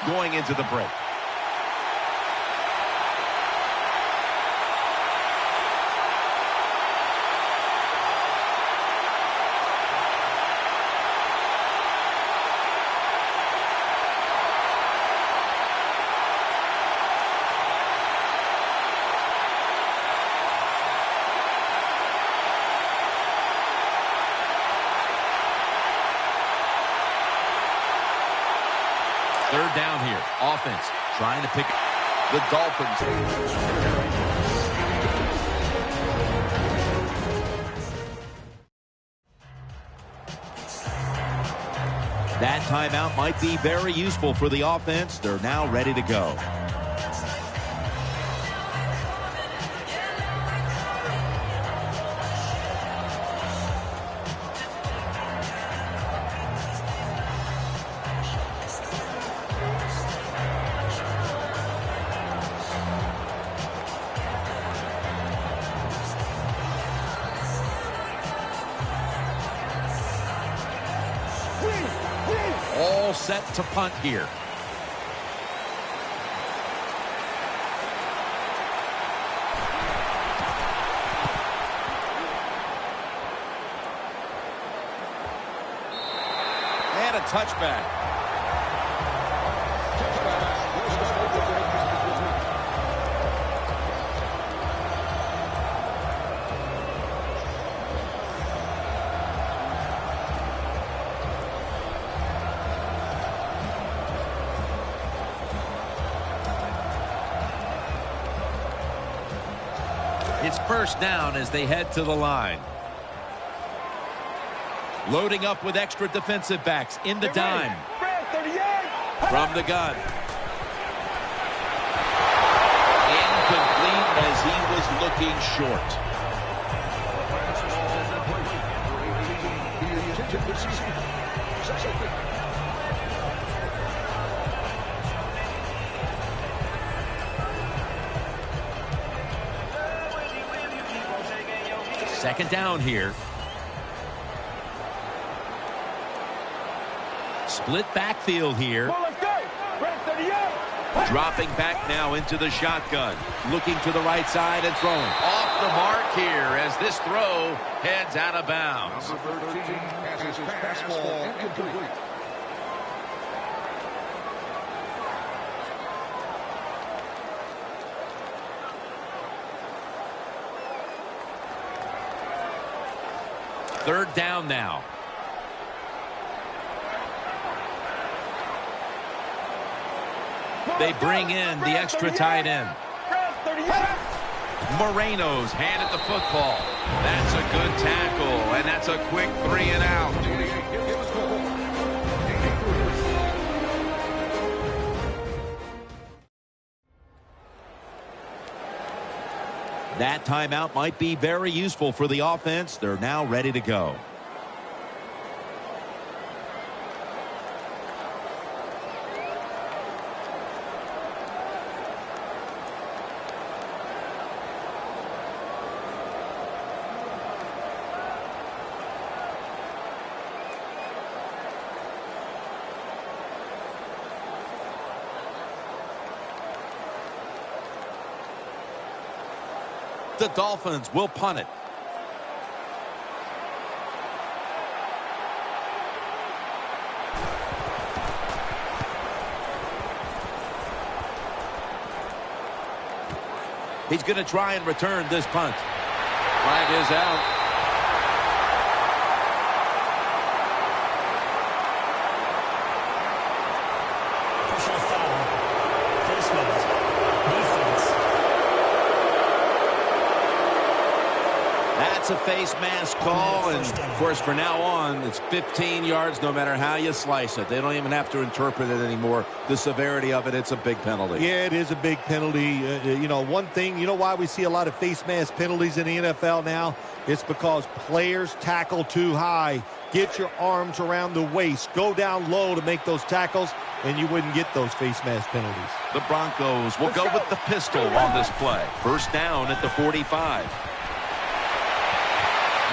going into the break. Third down here. Offense trying to pick the Dolphins. That timeout might be very useful for the offense. They're now ready to go. All set to punt here. And a touchback. It's first down as they head to the line. Loading up with extra defensive backs in the dime. From the gun. Incomplete as he was looking short. Second down here. Split backfield here. Dropping back now into the shotgun. Looking to the right side and throwing. Off the mark here as this throw heads out of bounds. Number 13 passes his pass ball incomplete. Third down now. They bring in the extra tight end. Moreno's hand at the football. That's a good tackle, and that's a quick 3 and out. That timeout might be very useful for the offense. They're now ready to go. The Dolphins will punt it. He's going to try and return this punt. Flag is out. Personal foul. Placement. Defense. That's a face mask call, and of course from now on it's 15 yards no matter how you slice it. They don't even have to interpret it anymore. The severity of it, it's a big penalty. Yeah, it is a big penalty. You know, one thing, you know why we see a lot of face mask penalties in the NFL now? It's because players tackle too high. Get your arms around the waist. Go down low to make those tackles, and you wouldn't get those face mask penalties. The Broncos will go with the pistol on this play. First down at the 45.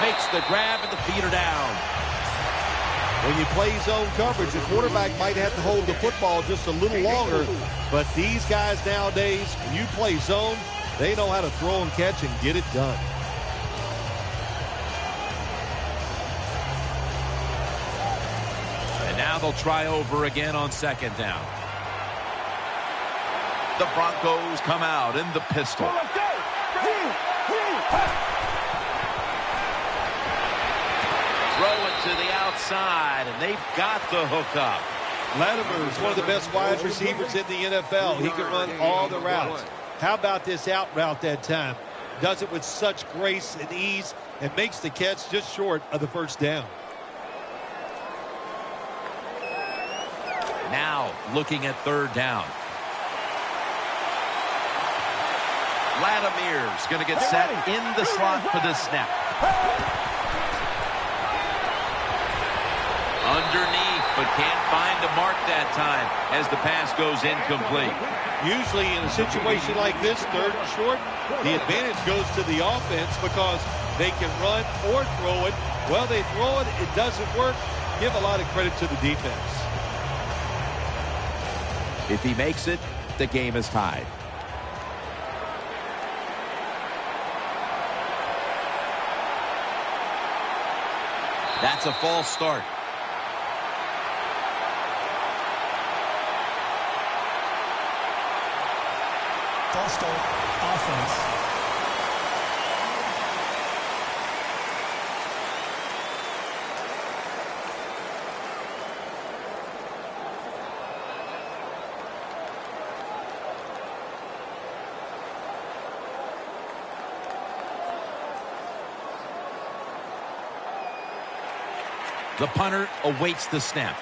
Makes the grab and the feet are down. When you play zone coverage, the quarterback might have to hold the football just a little longer. But these guys nowadays, when you play zone, they know how to throw and catch and get it done. And now they'll try over again on second down. The Broncos come out in the pistol. Throw it to the outside, and they've got the hook up. Latimer is one of the best wide receivers in the NFL. He can run all the routes. How about this out route that time? Does it with such grace and ease and makes the catch just short of the first down. Now looking at third down. Latimer's going to get set in the slot for this snap. Underneath, but can't find the mark that time as the pass goes incomplete. Usually in a situation like this, third and short, the advantage goes to the offense because they can run or throw it. Well, they throw it, it doesn't work. Give a lot of credit to the defense. If he makes it, the game is tied. That's a false start. False start, offense. The punter awaits the snap.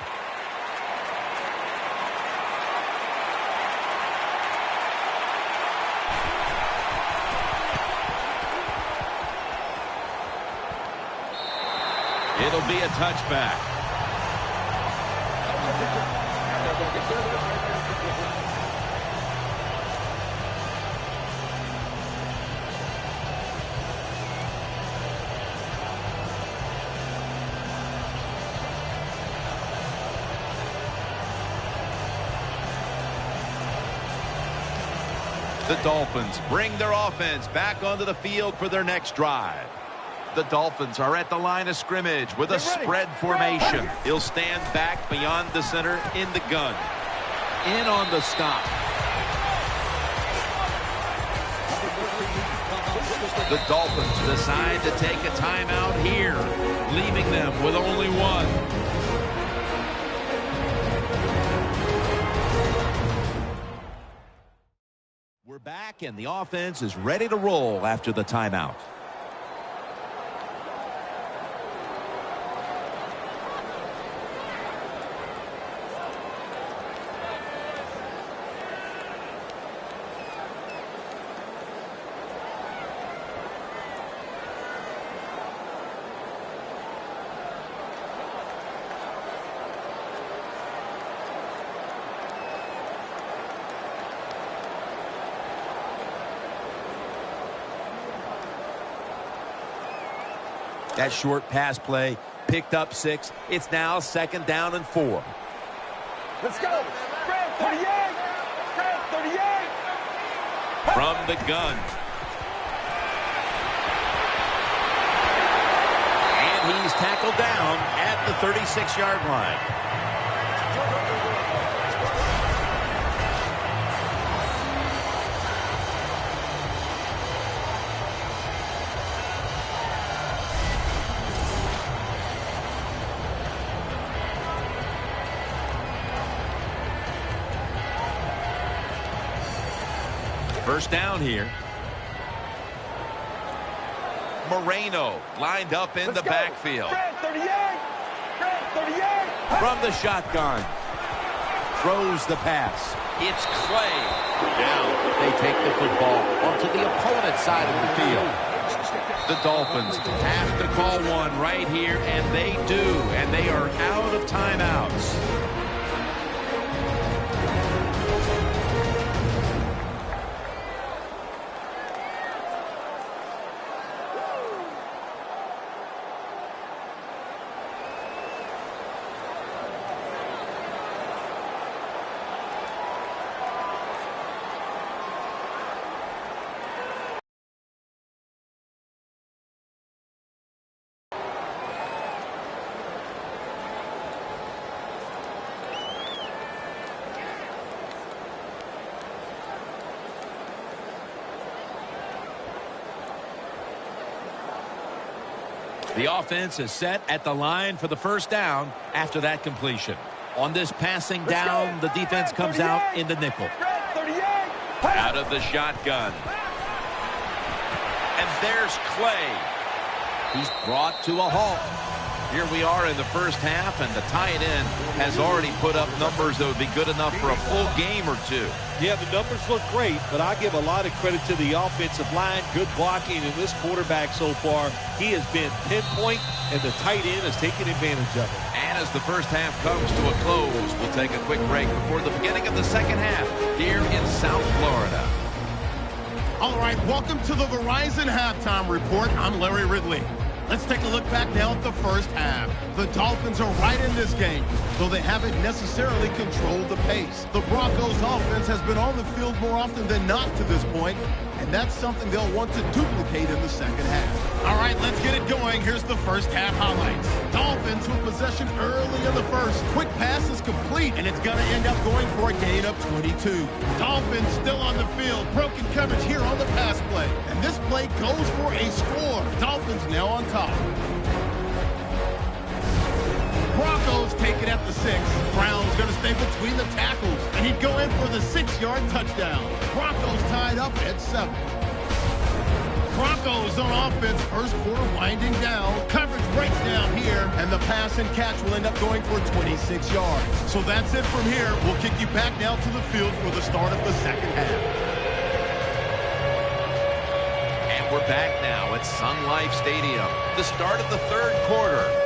It'll be a touchback. The Dolphins bring their offense back onto the field for their next drive. The Dolphins are at the line of scrimmage with a spread formation. He'll stand back beyond the center in the gun. In on the stop. The Dolphins decide to take a timeout here, leaving them with only one. We're back, and the offense is ready to roll after the timeout. That short pass play picked up 6. It's now 2nd down and 4. Let's go. Fred, 38. Fred, 38. From the gun. And he's tackled down at the 36-yard line. First down here. Moreno lined up in the backfield. Fred, 38. Fred, 38. From the shotgun. Throws the pass. It's Clay. Down. They take the football onto the opponent's side of the field. The Dolphins have to call one right here, and they do. And they are out of timeouts. The offense is set at the line for the first down after that completion. On this passing down, the defense comes out in the nickel. Out of the shotgun. And there's Clay. He's brought to a halt. Here we are in the first half, and the tight end has already put up numbers that would be good enough for a full game or two. Yeah, the numbers look great, but I give a lot of credit to the offensive line. Good blocking, and this quarterback so far, he has been pinpoint, and the tight end has taken advantage of it. And as the first half comes to a close, we'll take a quick break before the beginning of the second half here in South Florida. All right, welcome to the Verizon Halftime Report. I'm Larry Ridley. Let's take a look back now at the first half. The Dolphins are right in this game, though they haven't necessarily controlled the pace. The Broncos offense has been on the field more often than not to this point, and that's something they'll want to duplicate in the second half. All right, let's get it going. Here's the first half highlights. Dolphins with possession early in the first. Quick pass is complete, and it's going to end up going for a gain of 22. Dolphins still on the field. Broken coverage here on the pass play. And this play goes for a score. Dolphins now on top. Broncos take it at the 6. Brown's going to stay between the tackles, and he'd go in for the 6-yard touchdown. Broncos tied up at 7. Broncos on offense, first quarter winding down. Coverage breaks down here, and the pass and catch will end up going for 26 yards. So that's it from here. We'll kick you back now to the field for the start of the second half. We're back now at Sun Life Stadium, the start of the third quarter.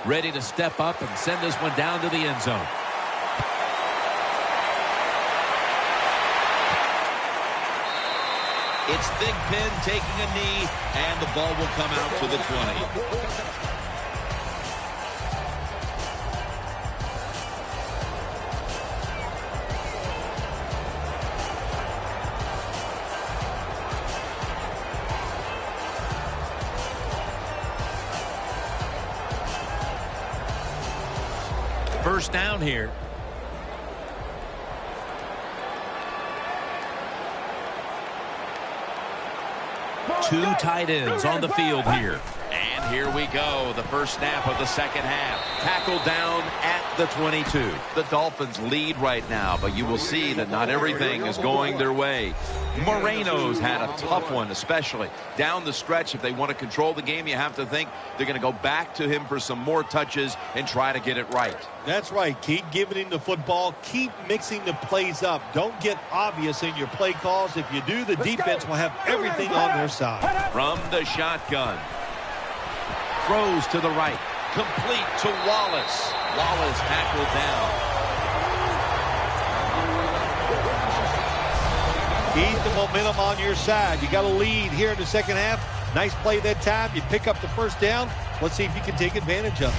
Ready to step up and send this one down to the end zone. It's Big Ben taking a knee, and the ball will come out to the 20. First down here. Two tight ends on the field here. And here we go. The first snap of the second half. Tackled down at the 22. The Dolphins lead right now, but you will see that not everything is going their way. Moreno's had a tough one, especially down the stretch. If they want to control the game, you have to think they're going to go back to him for some more touches and try to get it right. That's right. Keep giving him the football. Keep mixing the plays up. Don't get obvious in your play calls. If you do, the defense will have everything on their side. From the shotgun. Throws to the right. Complete to Wallace. Wallace tackled down. Keep the momentum on your side. You got a lead here in the second half. Nice play that time. You pick up the first down. Let's see if you can take advantage of it.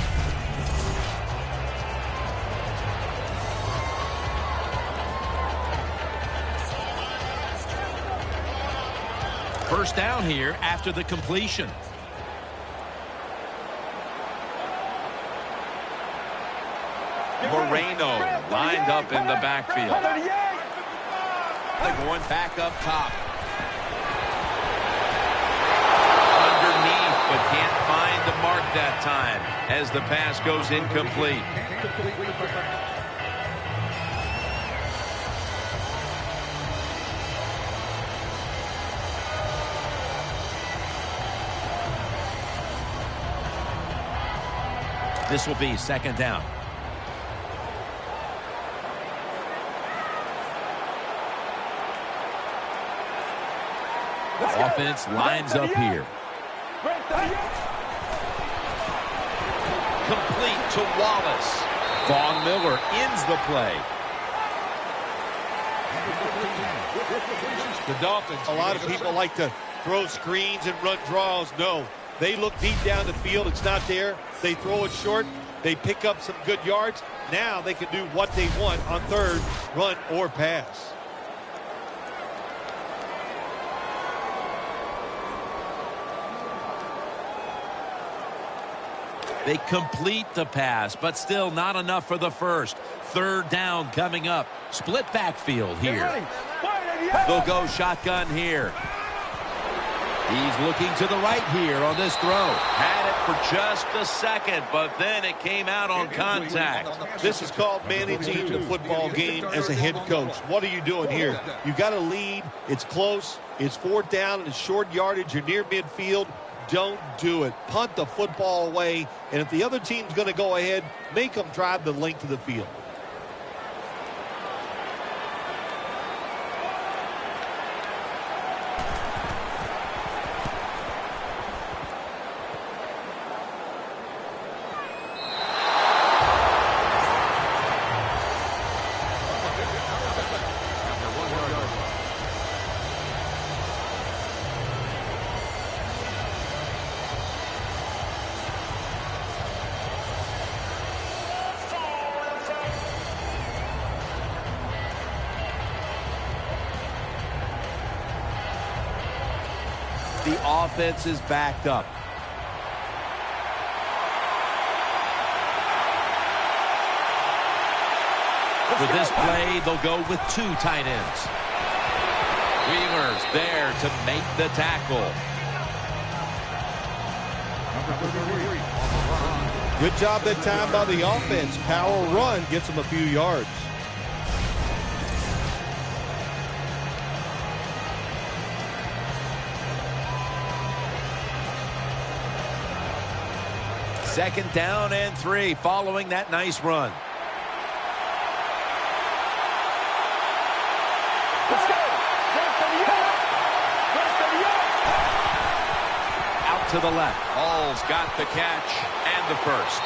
First down here after the completion. Moreno lined up in the backfield. They're going back up top. Underneath, but can't find the mark that time as the pass goes incomplete. This will be second down. Offense lines up here. Complete to Wallace. Von Miller ends the play. The Dolphins, a lot of people like to throw screens and run draws. No, they look deep down the field. It's not there. They throw it short. They pick up some good yards. Now they can do what they want on third, run or pass. They complete the pass, but still not enough for the first. Third down coming up. Split backfield here. They'll go shotgun here. He's looking to the right here on this throw. Had it for just a second, but then it came out on contact. This is called managing the football game as a head coach. What are you doing here? You got a lead. It's close. It's fourth down and it's short yardage. You're near midfield. Don't do it. Punt the football away. And if the other team's going to go ahead, make them drive the length of the field. The offense is backed up. For this play, they'll go with two tight ends. Wheeler's there to make the tackle. Good job that time by the offense. Power run gets them a few yards. Second down and 3 following that nice run. Let's go. Out to the left. Hall's got the catch and the first.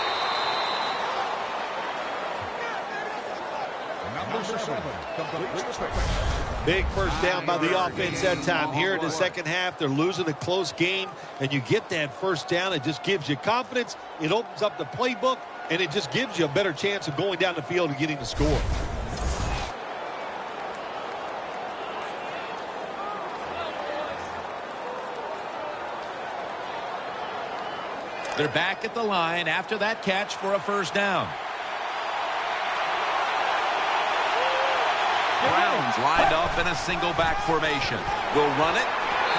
Big first down by the offense that time. Here in the second half, they're losing a close game, and you get that first down. It just gives you confidence. It opens up the playbook, and it just gives you a better chance of going down the field and getting the score. They're back at the line after that catch for a first down. Browns lined up in a single back formation. Will run it.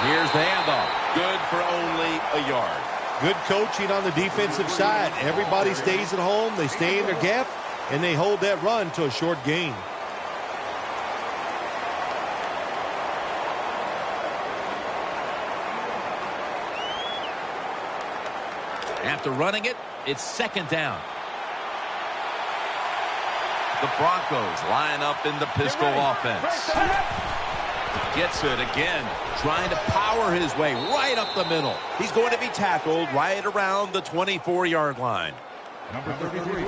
Here's the handoff. Good for only a yard. Good coaching on the defensive side. Everybody stays at home. They stay in their gap, and they hold that run to a short gain. After running it, it's second down. The Broncos line up in the pistol offense. Gets it again, trying to power his way right up the middle. He's going to be tackled right around the 24-yard line. Number 33.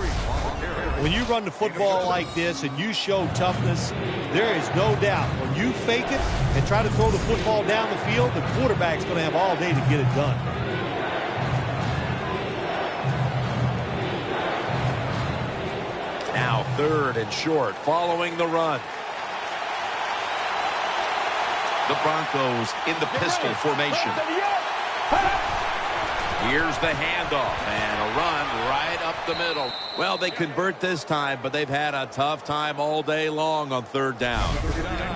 When you run the football like this and you show toughness, there is no doubt when you fake it and try to throw the football down the field, the quarterback's going to have all day to get it done. Now third and short following the run. The Broncos in the pistol formation. Here's the handoff and a run right up the middle. Well, they convert this time, but they've had a tough time all day long on third down.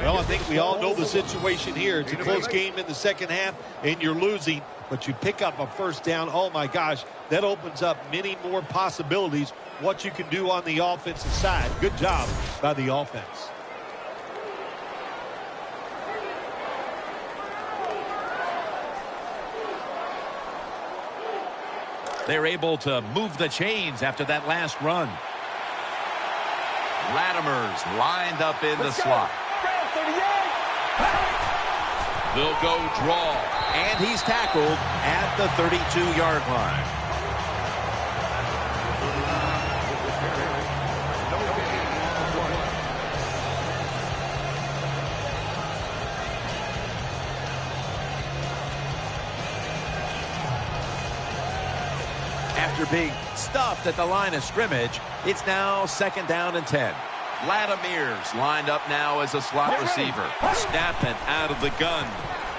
Well, I think we all know the situation here. It's a close game in the second half, and you're losing, but you pick up a first down. Oh, my gosh, that opens up many more possibilities what you can do on the offensive side. Good job by the offense. They're able to move the chains after that last run. Latimer's lined up in the slot. They'll go draw, and he's tackled at the 32-yard line. After being stuffed at the line of scrimmage, it's now 2nd down and 10. Vladimir's lined up now as a slot receiver. Snapping out of the gun.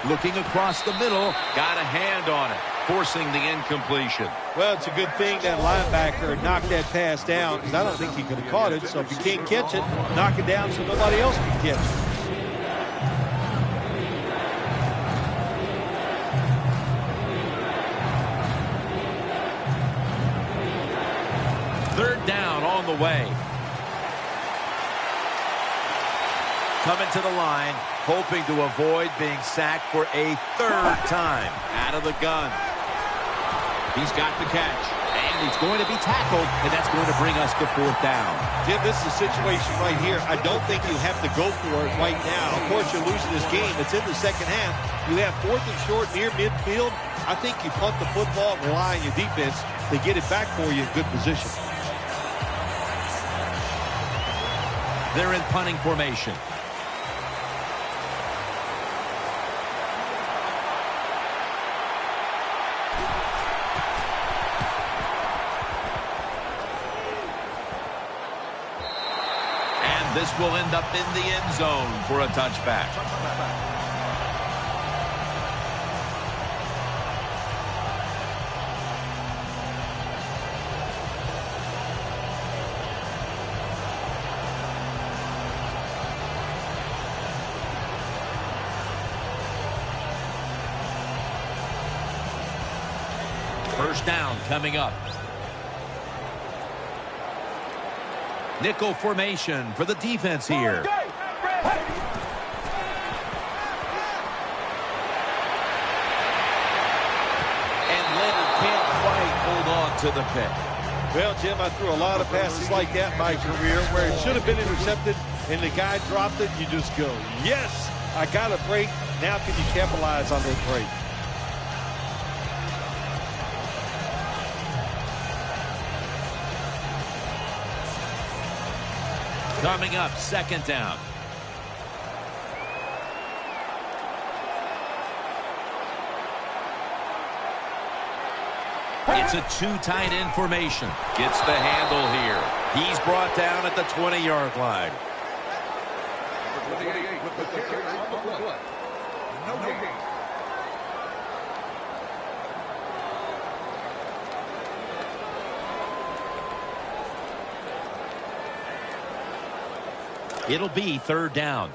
Looking across the middle. Got a hand on it, forcing the incompletion. Well, it's a good thing that linebacker knocked that pass down, because I don't think he could have caught it. So if you can't catch it, knock it down so nobody else can catch it. Third down on the way. Coming to the line, hoping to avoid being sacked for a 3rd time. Out of the gun. He's got the catch. And he's going to be tackled, and that's going to bring us to 4th down. Jim, this is a situation right here. I don't think you have to go for it right now. Of course, you're losing this game. It's in the second half. You have 4th and short near midfield. I think you punt the football and rely on your defense to get it back for you in good position. They're in punting formation. This will end up in the end zone for a touchback. First down coming up. Nickel formation for the defense here. And Leonard can't quite hold on to the pick. Well, Jim, I threw a lot of passes like that in my career where it should have been intercepted and the guy dropped it. You just go, yes, I got a break. Now can you capitalize on that break? Coming up, 2nd down. It's a 2 tight end formation. Gets the handle here. He's brought down at the 20-yard line. It'll be 3rd down.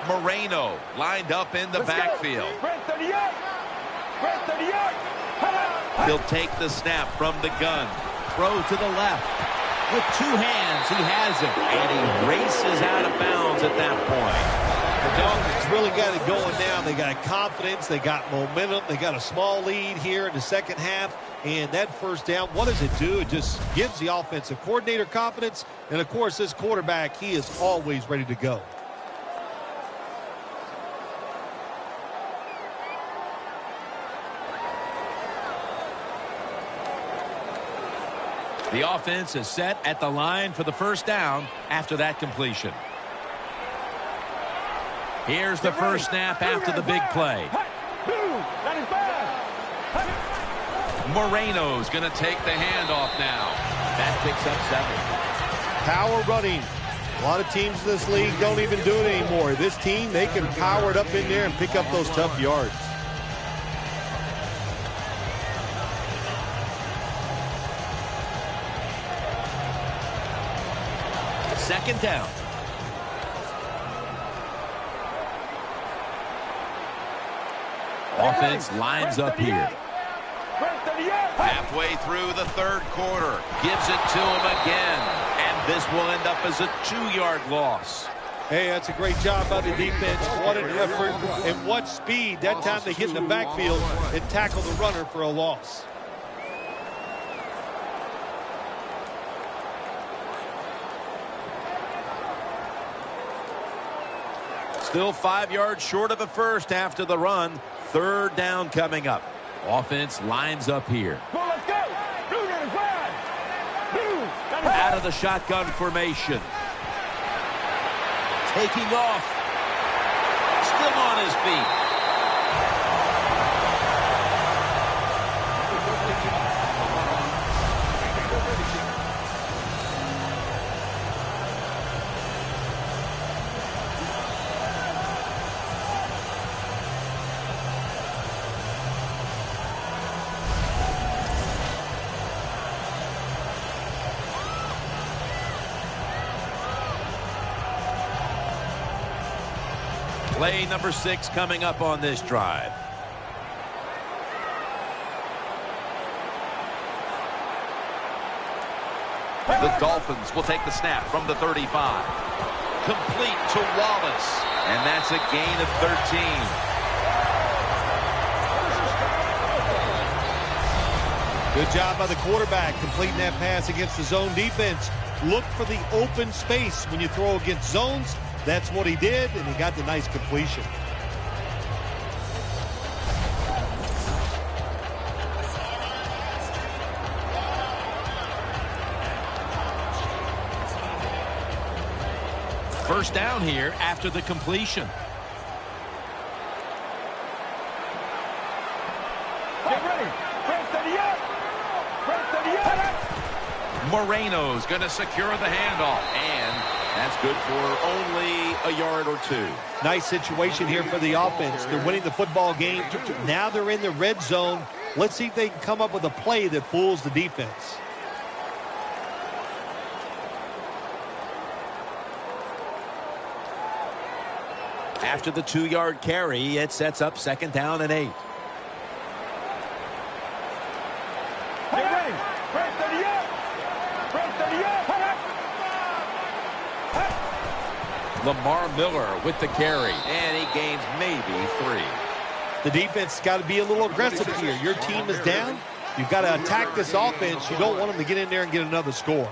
Moreno lined up in the backfield. He'll take the snap from the gun. Throw to the left. With 2 hands, he has it. And he races out of bounds at that point. The Dolphins really got it going now. They got confidence. They got momentum. They got a small lead here in the second half. And that first down, what does it do? It just gives the offensive coordinator confidence. And, of course, this quarterback, he is always ready to go. The offense is set at the line for the first down after that completion. Here's the first snap after the big play. Moreno's going to take the handoff now. That picks up 7. Power running. A lot of teams in this league don't even do it anymore. This team, they can power it up in there and pick up those tough yards. Second down. Offense lines up here. Halfway through the 3rd quarter. Gives it to him again. And this will end up as a 2-yard loss. Hey, that's a great job by the defense. What an effort and what speed. That time they get in the backfield and tackle the runner for a loss. Still 5 yards short of a first after the run. 3rd down coming up. Offense lines up here. Out of the shotgun formation. Taking off. Still on his feet. Play number 6 coming up on this drive. The Dolphins will take the snap from the 35. Complete to Wallace. And that's a gain of 13. Good job by the quarterback completing that pass against the zone defense. Look for the open space when you throw against zones. That's what he did, and he got the nice completion. First down here after the completion. Get ready. Press 38. Press 38. Moreno's going to secure the handoff, and that's good for only a yard or 2. Nice situation here for the offense. They're winning the football game. Now they're in the red zone. Let's see if they can come up with a play that fools the defense. After the 2-yard carry, it sets up 2nd down and 8. Get ready. Press 38. Press 38. Lamar Miller with the carry, and he gains maybe 3. The defense has got to be a little aggressive here. Your team is down. You've got to attack this offense. You don't want them to get in there and get another score.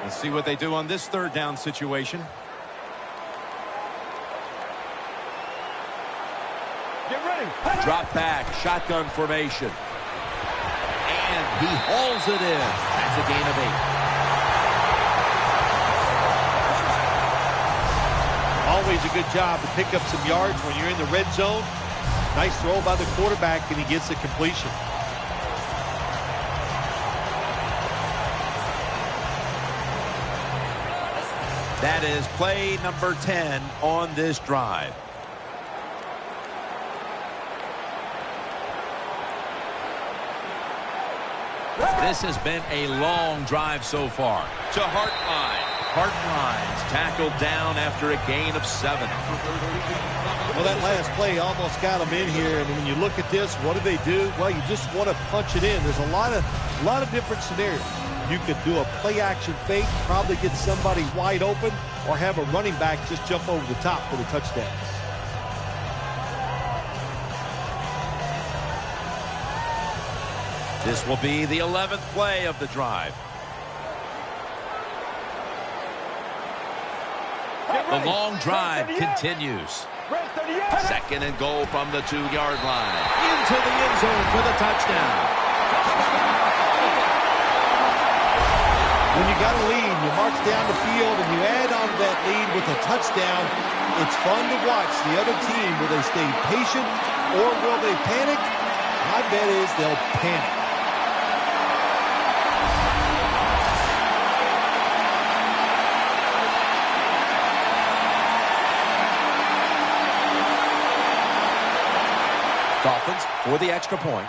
Let's see what they do on this 3rd down situation. Get ready. Drop back, shotgun formation. And he hauls it in. That's a gain of 8. Always a good job to pick up some yards when you're in the red zone. Nice throw by the quarterback, and he gets the completion. That is play number 10 on this drive. This has been a long drive so far. To Hartline. Hartline's tackled down after a gain of 7. Well, that last play almost got them in here. And when you look at this, what do they do? Well, you just want to punch it in. There's a lot of different scenarios. You could do a play-action fake, probably get somebody wide open, or have a running back just jump over the top for the touchdown. This will be the 11th play of the drive. The long drive continues. 2nd and goal from the 2-yard line. Into the end zone for the touchdown. When you got a lead, you march down the field and you add on that lead with a touchdown, it's fun to watch the other team. Will they stay patient or will they panic? My bet is they'll panic. Dolphins for the extra point.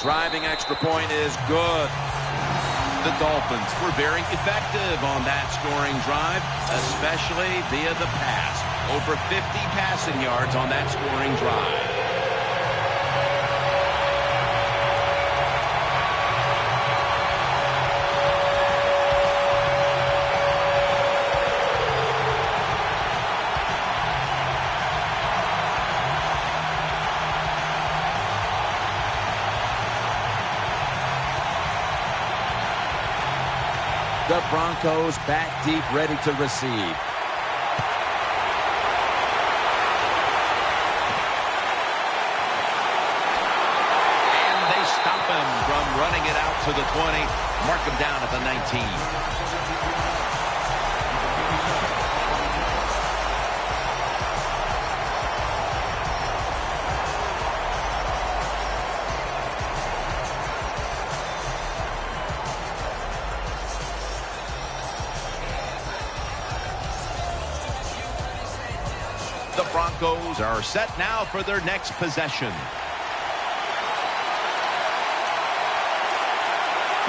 Driving extra point is good. The Dolphins were very effective on that scoring drive, especially via the pass. Over 50 passing yards on that scoring drive. The Broncos back deep, ready to receive. And they stop him from running it out to the 20. Mark him down at the 19. The Broncos are set now for their next possession.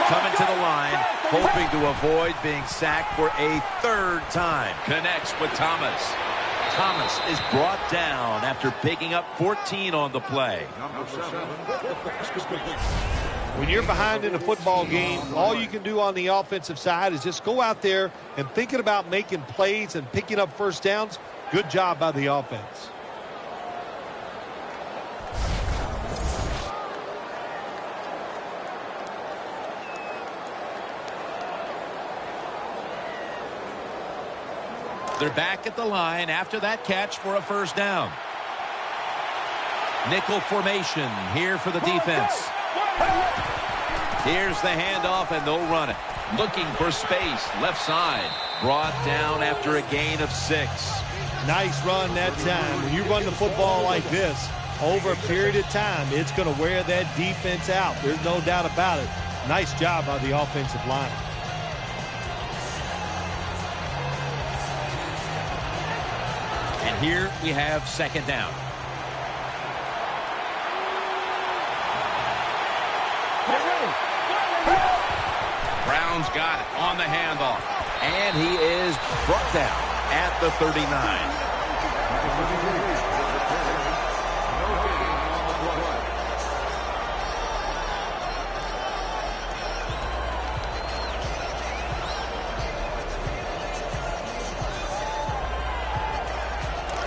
Coming to the line, hoping to avoid being sacked for a third time. Connects with Thomas. Thomas is brought down after picking up 14 on the play. When you're behind in a football game, all you can do on the offensive side is just go out there and thinking about making plays and picking up first downs. Good job by the offense. They're back at the line after that catch for a first down. Nickel formation here for the defense. Here's the handoff, and they'll run it. Looking for space, left side. Brought down after a gain of 6. Nice run that time. When you run the football like this, over a period of time, it's going to wear that defense out. There's no doubt about it. Nice job by the offensive line. And here we have second down. Brown's got it on the handoff. And he is brought down at the 39.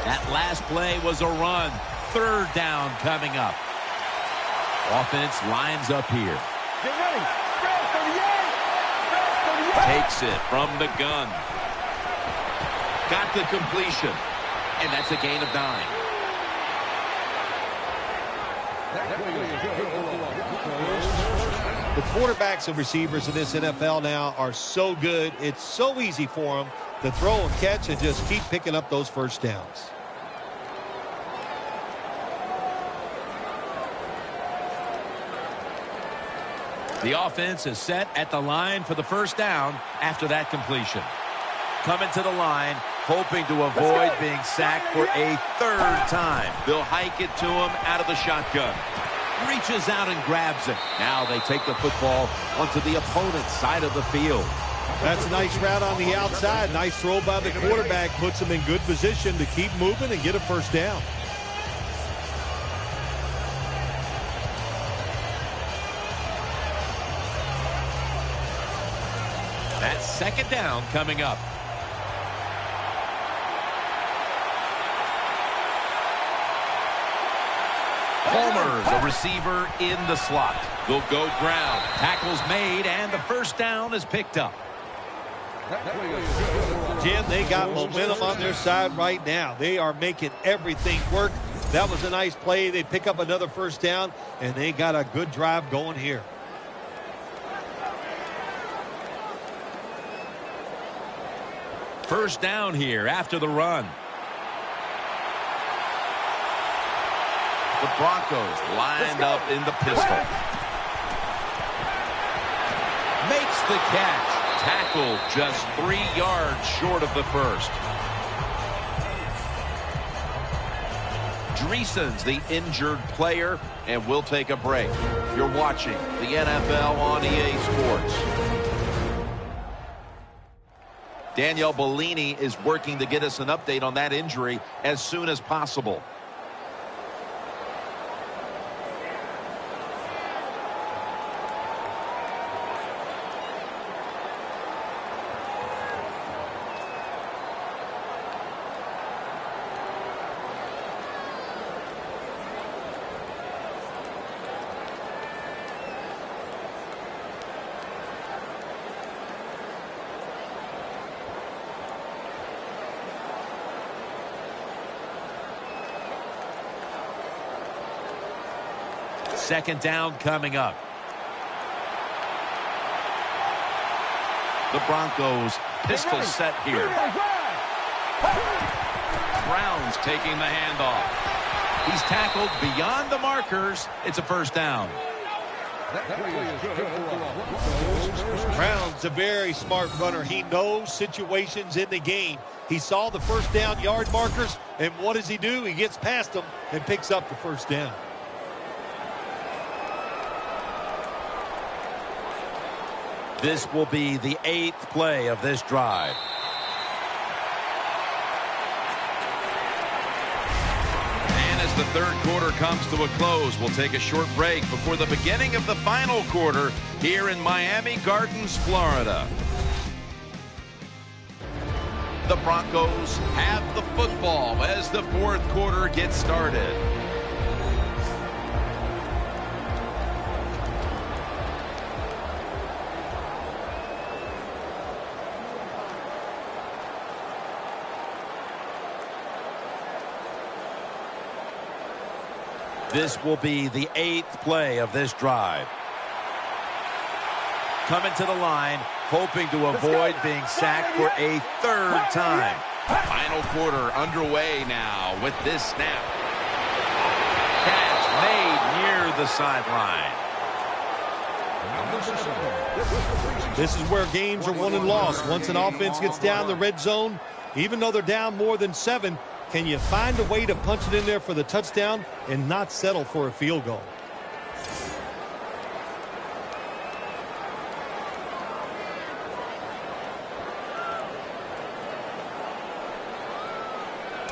That last play was a run. Third down coming up. Offense lines up here. Get ready. Red 38. Takes it from the gun. Got the completion. And that's a gain of 9. The quarterbacks and receivers in this NFL now are so good. It's so easy for them to throw and catch and just keep picking up those first downs. The offense is set at the line for the first down after that completion. Coming to the line, hoping to avoid being sacked for a third time. They'll hike it to him out of the shotgun. Reaches out and grabs it. Now they take the football onto the opponent's side of the field. That's a nice route on the outside. Nice throw by the quarterback. Puts him in good position to keep moving and get a first down. That's second down coming up. Palmer's a receiver in the slot. They'll go Brown. Tackle's made, and the first down is picked up. Jim, they got momentum on their side right now. They are making everything work. That was a nice play. They pick up another first down, and they got a good drive going here. First down here after the run. The Broncos lined up in the pistol. Makes the catch. Tackled just 3 yards short of the first. Dreesen's the injured player, and we'll take a break. You're watching the NFL on EA Sports. Danielle Bellini is working to get us an update on that injury as soon as possible. Second down coming up. The Broncos pistol set here. Brown's taking the handoff. He's tackled beyond the markers. It's a first down. Brown's a very smart runner. He knows situations in the game. He saw the first down yard markers, and what does he do? He gets past them and picks up the first down. This will be the 8th play of this drive. And as the third quarter comes to a close, we'll take a short break before the beginning of the final quarter here in Miami Gardens, Florida. The Broncos have the football as the fourth quarter gets started. This will be the 8th play of this drive. Coming to the line, hoping to avoid being sacked for a third time. Final quarter underway now with this snap. Catch made near the sideline. This is where games are won and lost. Once an offense gets down the red zone, even though they're down more than 7, can you find a way to punch it in there for the touchdown and not settle for a field goal?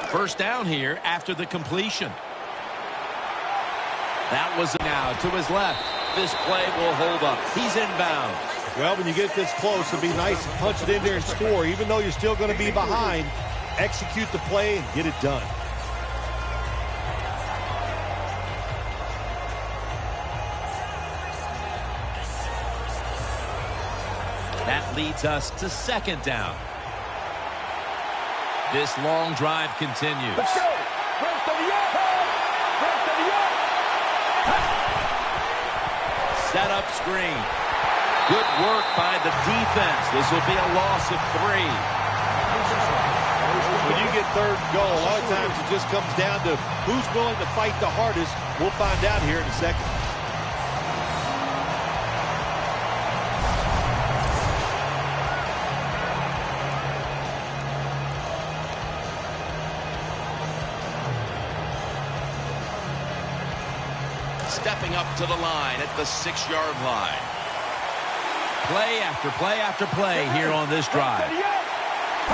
First down here after the completion. That was now to his left. This play will hold up. He's inbound. Well, when you get this close, it'd be nice to punch it in there and score. Even though you're still going to be behind, execute the play and get it done. That leads us to second down. This long drive continues. Let's go. Rest of the yard. Rest of the yard. Set up screen. Good work by the defense. This will be a loss of 3. When you get third and goal, a lot of times it just comes down to who's willing to fight the hardest. We'll find out here in a second. Stepping up to the line at the 6-yard line. Play after play after play here on this drive.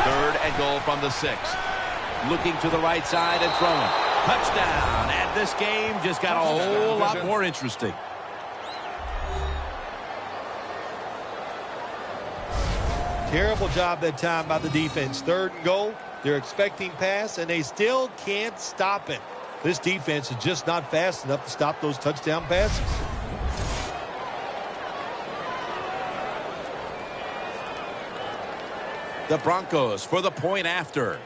Third and goal from the 6. Looking to the right side and throwing. Touchdown. And this game just got a whole lot more interesting. Terrible job that time by the defense. Third and goal. They're expecting pass, and they still can't stop it. This defense is just not fast enough to stop those touchdown passes. The Broncos for the point after.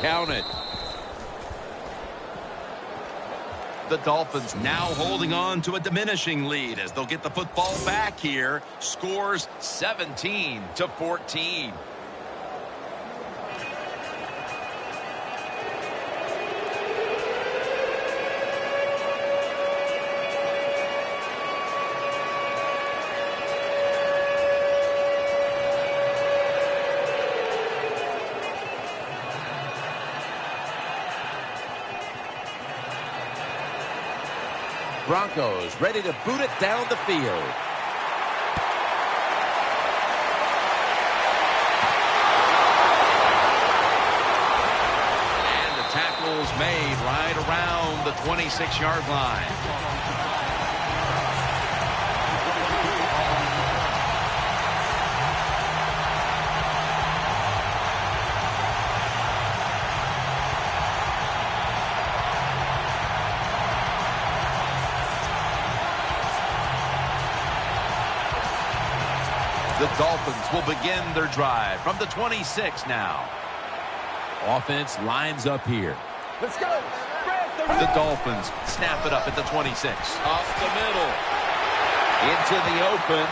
Count it. The Dolphins now holding on to a diminishing lead as they'll get the football back here. Scores 17-14. Broncos ready to boot it down the field. And the tackle's made right around the 26-yard line. The Dolphins will begin their drive from the 26 now. Offense lines up here. Let's go. The Dolphins snap it up at the 26. Up the middle. Into the open.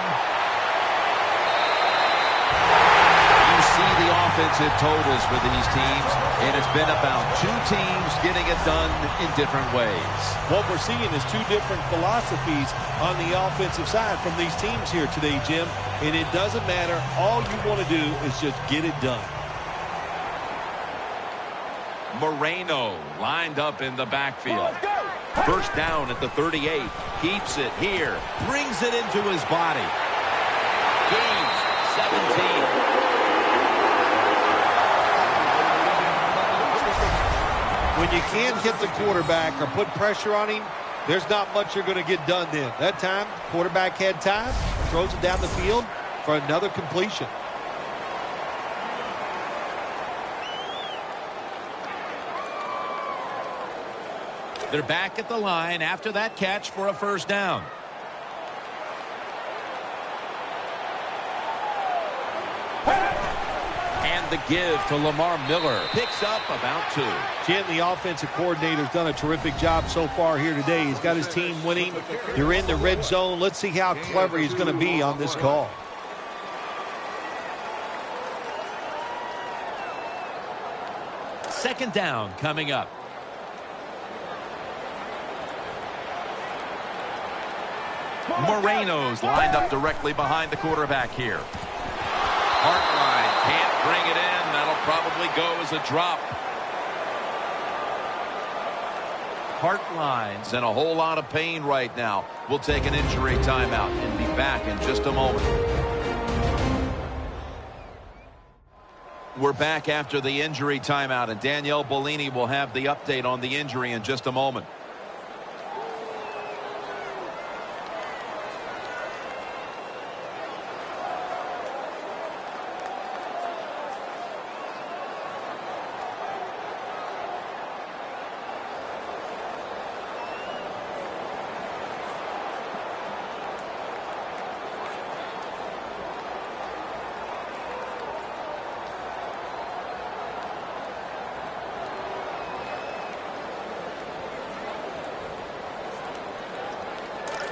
You see the offensive totals for these teams, and it's been about two teams getting it done in different ways. What we're seeing is two different philosophies on the offensive side from these teams here today, Jim, and it doesn't matter. All you want to do is just get it done. Moreno lined up in the backfield. First down at the 38. Keeps it here. Brings it into his body. Gains 17. When you can't hit the quarterback or put pressure on him, there's not much you're going to get done then. That time, quarterback had time, throws it down the field for another completion. They're back at the line after that catch for a first down. And the give to Lamar Miller. Picks up about 2. Jim, the offensive coordinator's done a terrific job so far here today. He's got his team winning. They're in the red zone. Let's see how clever he's going to be on this call. Second down coming up. Moreno's lined up directly behind the quarterback here. Hartline can't bring it in. That'll probably go as a drop. Hartline's in a whole lot of pain right now. We'll take an injury timeout and be back in just a moment. We're back after the injury timeout, and Danielle Bellini will have the update on the injury in just a moment.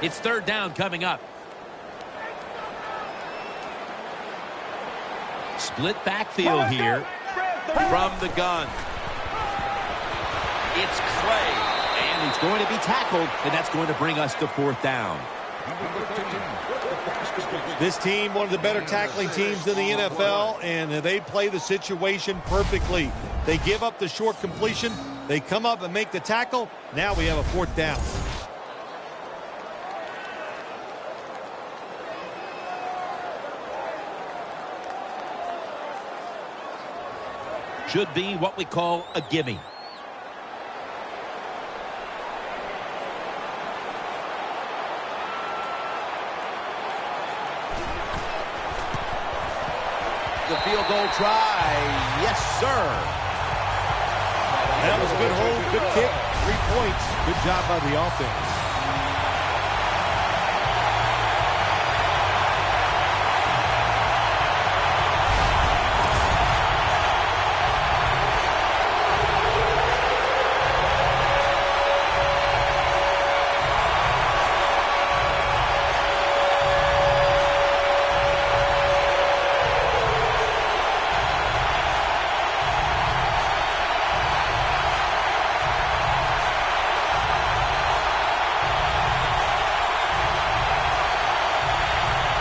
It's third down coming up. Split backfield here from the gun. It's Clay, and he's going to be tackled, and that's going to bring us to fourth down. This team, one of the better tackling teams in the NFL, and they play the situation perfectly. They give up the short completion. They come up and make the tackle. Now we have a fourth down. Should be what we call a gimme. The field goal try. Yes, sir. That was a good hold, good kick, 3 points. Good job by the offense.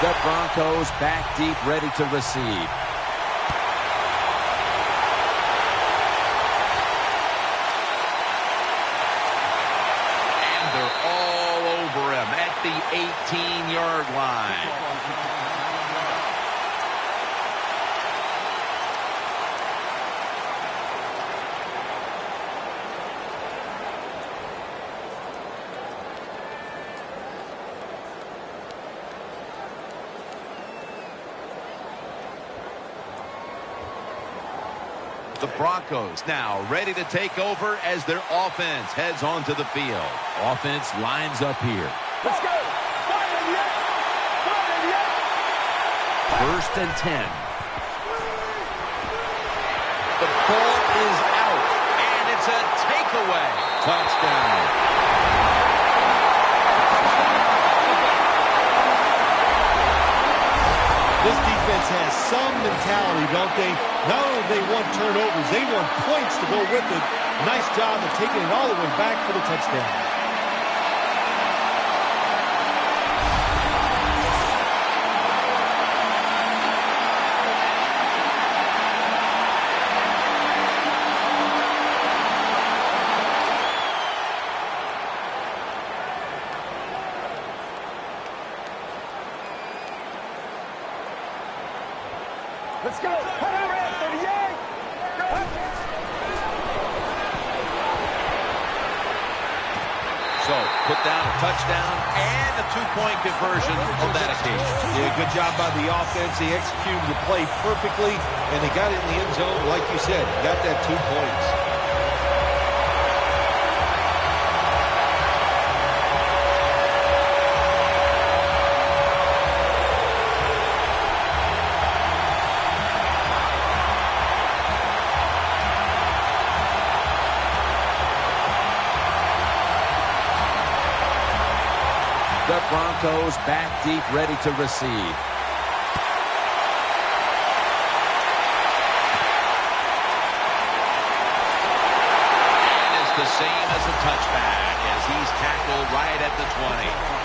The Broncos back deep, ready to receive. And they're all over him at the 18-yard line. The Broncos now ready to take over as their offense heads onto the field. Offense lines up here. Let's go. First and 10. The ball is out, and it's a takeaway. Touchdown. This defense has some mentality, don't they? Not only they won turnovers, they won points to go with it. Nice job of taking it all the way back for the touchdown. Let's go. Put over at 38. So, put down a touchdown and a two-point conversion on that occasion. Yeah, good job by the offense. They executed the play perfectly, and they got it in the end zone, like you said. Got that 2 points. The Broncos back deep, ready to receive. And it's the same as a touchback as he's tackled right at the 20.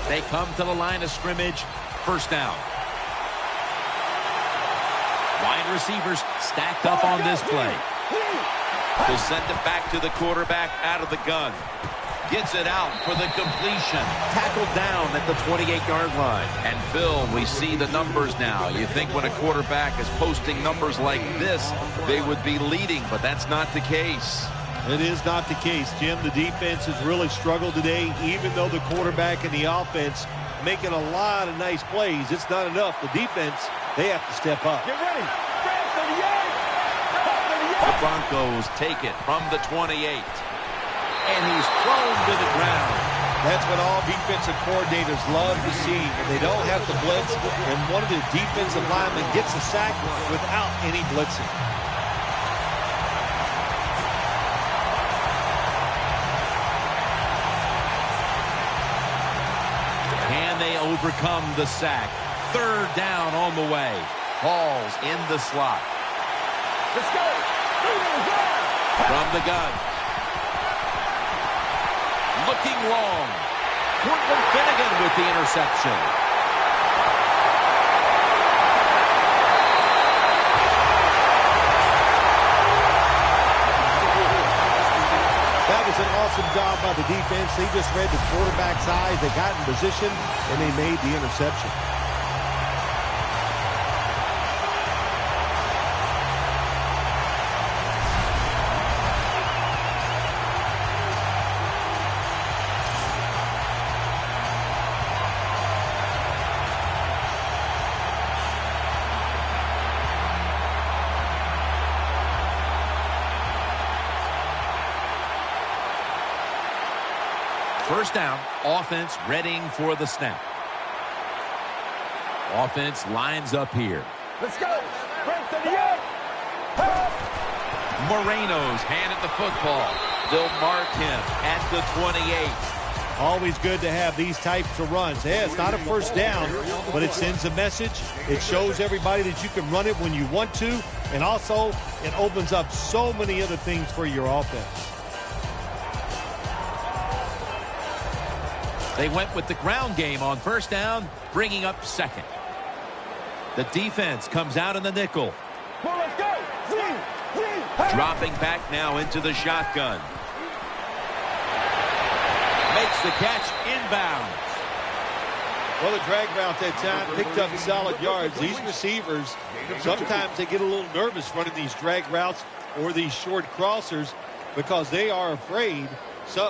They come to the line of scrimmage. First down. Wide receivers stacked up on this play. Will send it back to the quarterback out of the gun. Gets it out for the completion. Tackled down at the 28-yard line. And Phil, we see the numbers now. You think when a quarterback is posting numbers like this, they would be leading, but that's not the case. It is not the case, Jim. The defense has really struggled today, even though the quarterback and the offense making a lot of nice plays. It's not enough. The defense, they have to step up. Get ready. The Broncos take it from the 28. And he's thrown to the ground. That's what all defensive coordinators love to see. When they don't have to blitz, and one of the defensive linemen gets a sack without any blitzing. Overcome the sack. Third down on the way. Ball's in the slot. Let's go. From the gun. Looking long. Cortland Finnegan with the interception. That was an awesome job by the defense. They just read the quarterback's eyes. They got in position, and they made the interception. First down, offense readying for the snap. Offense lines up here. Let's go. Break 38. Moreno's handed the football. They'll mark him at the 28. Always good to have these types of runs. Yeah, it's not a first down, but it sends a message. It shows everybody that you can run it when you want to, and also it opens up so many other things for your offense. They went with the ground game on first down, bringing up second. The defense comes out in the nickel. Well, let's go. Dropping back now into the shotgun. Makes the catch inbounds. Well, the drag route that time picked up solid yards. These receivers, sometimes they get a little nervous running these drag routes or these short crossers because they are afraid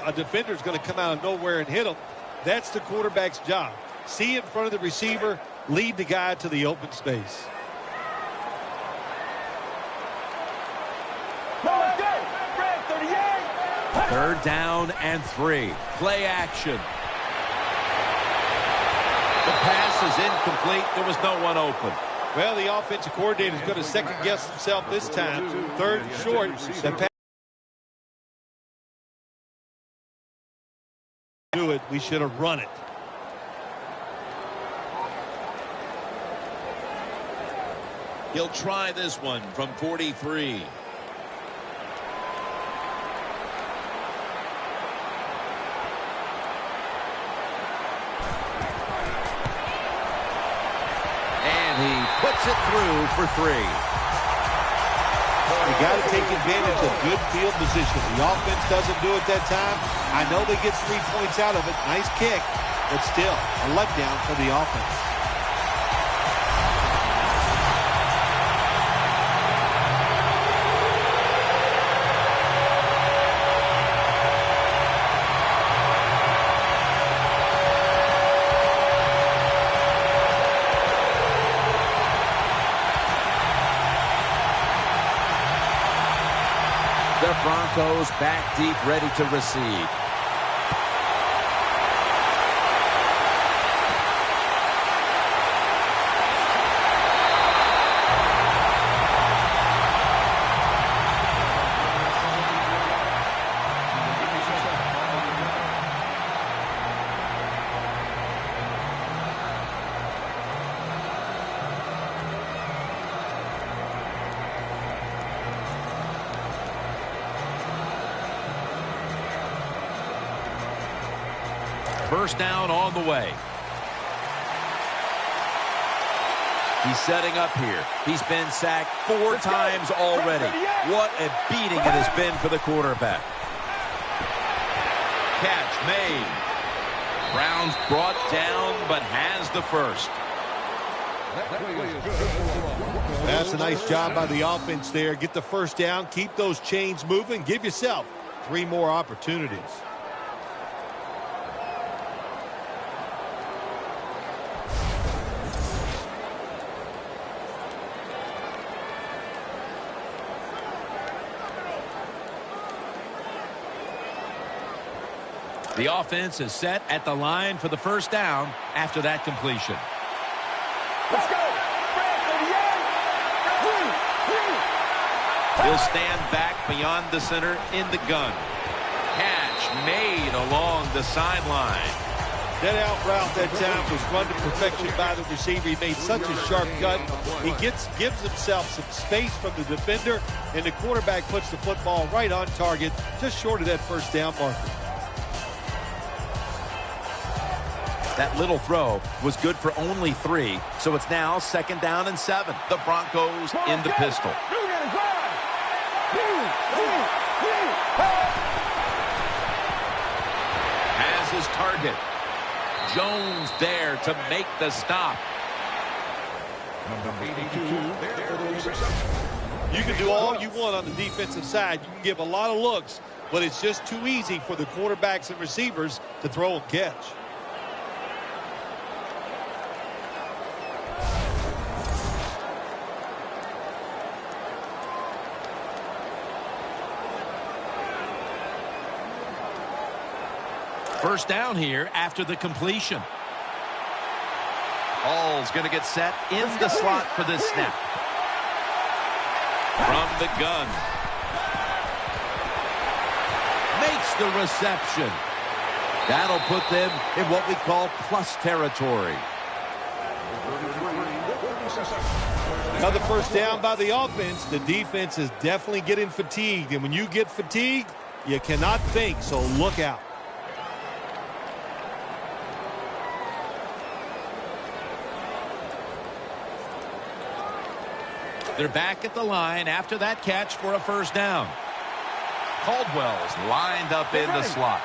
a defender's going to come out of nowhere and hit them. That's the quarterback's job. See in front of the receiver, lead the guy to the open space. Third down and 3. Play action. is incomplete. There was no one open. Well, the offensive coordinator is going to second-guess himself this time. Third and short. The pass. Do it. We should have run it. He'll try this one from 43. He puts it through for 3. You got to take advantage of good field position. The offense doesn't do it that time. I know they get 3 points out of it. Nice kick, but still a letdown for the offense. The Broncos back deep, ready to receive. First down on the way. He's setting up here. He's been sacked 4 times already. What a beating it has been for the quarterback. Catch made. Brown's brought down, but has the first. That's a nice job by the offense there. Get the first down, keep those chains moving, give yourself 3 more opportunities. The offense is set at the line for the first down after that completion. Let's go. He'll stand back beyond the center in the gun. Catch made along the sideline. That out route that time was run to perfection by the receiver. He made such a sharp cut. He gives himself some space from the defender, and the quarterback puts the football right on target, just short of that first down marker. That little throw was good for only 3, so it's now 2nd down and 7. The Broncos in the pistol. Has his target. Jones there to make the stop. You can do all you want on the defensive side. You can give a lot of looks, but it's just too easy for the quarterbacks and receivers to throw and catch. First down here after the completion. Hall's going to get set in the slot for this snap. From the gun. Makes the reception. That'll put them in what we call plus territory. Another first down by the offense. The defense is definitely getting fatigued, and when you get fatigued, you cannot think, so look out. They're back at the line after that catch for a first down. Caldwell's lined up in the slot.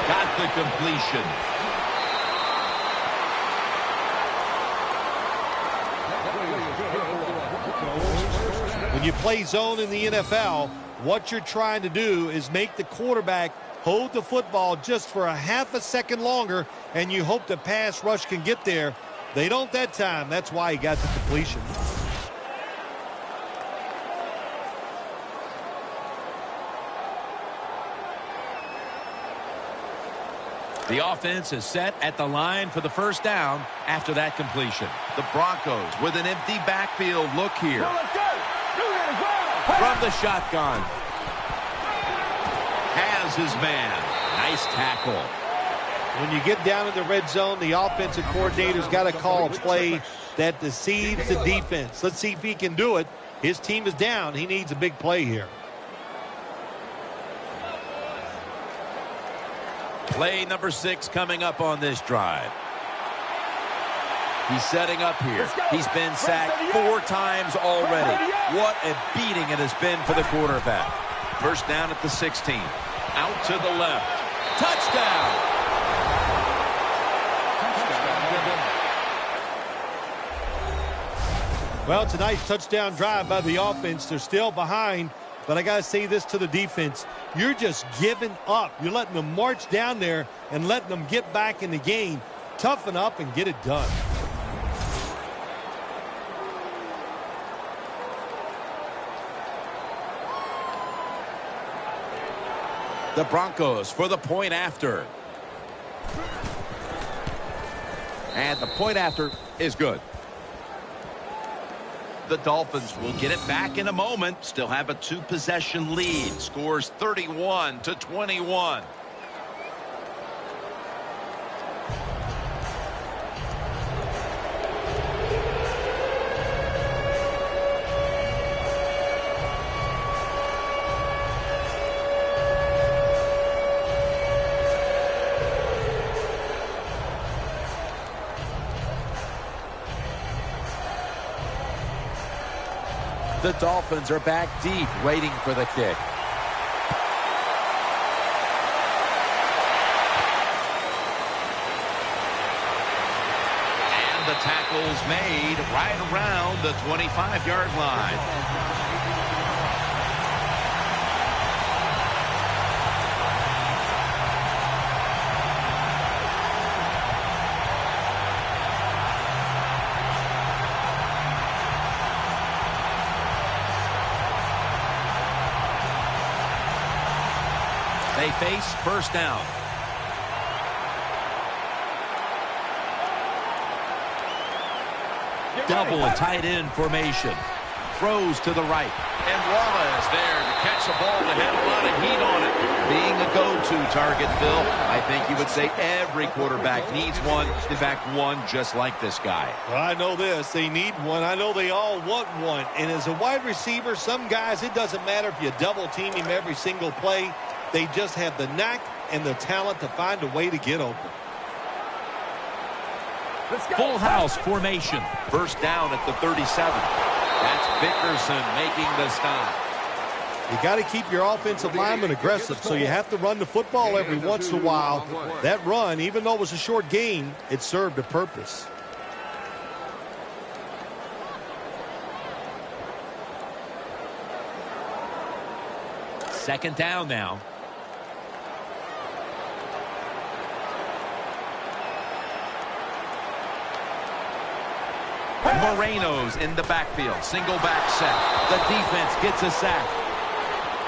Got the completion. When you play zone in the NFL, what you're trying to do is make the quarterback hold the football just for a half a second longer, and you hope the pass rush can get there. They don't that time. That's why he got the completion. The offense is set at the line for the first down after that completion. The Broncos with an empty backfield look here. From the shotgun. Has his man. Nice tackle. When you get down in the red zone, the offensive coordinator's got to call a play that deceives the defense. Let's see if he can do it. His team is down. He needs a big play here. Play number 6 coming up on this drive. He's setting up here. He's been sacked 4 times already. What a beating it has been for the quarterback. First down at the 16. Out to the left. Touchdown! Well, it's a nice touchdown drive by the offense. They're still behind, but I got to say this to the defense. You're just giving up. You're letting them march down there and letting them get back in the game. Toughen up and get it done. The Broncos for the point after. And the point after is good. The Dolphins will get it back in a moment. Still have a 2-possession lead. Scores 31-21. The Dolphins are back deep, waiting for the kick. And the tackle's made right around the 25-yard line. They face first down. Double tight end formation. Throws to the right. And Wallace there to catch the ball that had a lot of heat on it. Being a go-to target, Phil, I think you would say every quarterback needs one. In fact, one just like this guy. Well, I know this. They need one. I know they all want one. And as a wide receiver, some guys, it doesn't matter if you double team him every single play. They just have the knack and the talent to find a way to get open. Full house formation. First down at the 37. That's Vickerson making the stop. You got to keep your offensive lineman aggressive, so you have to run the football every once in a while. That run, even though it was a short game, it served a purpose. Second down now. Moreno's in the backfield. Single back set. The defense gets a sack.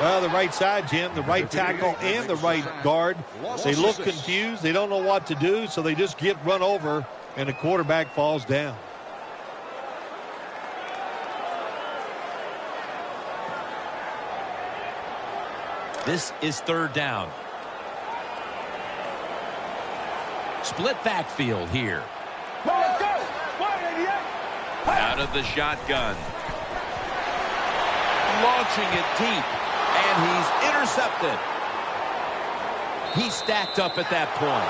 Well, the right side, Jim, the right tackle and the right guard. They look confused. They don't know what to do, so they just get run over, and the quarterback falls down. This is third down. Split backfield here. Out of the shotgun. Launching it deep. And he's intercepted. He's stacked up at that point.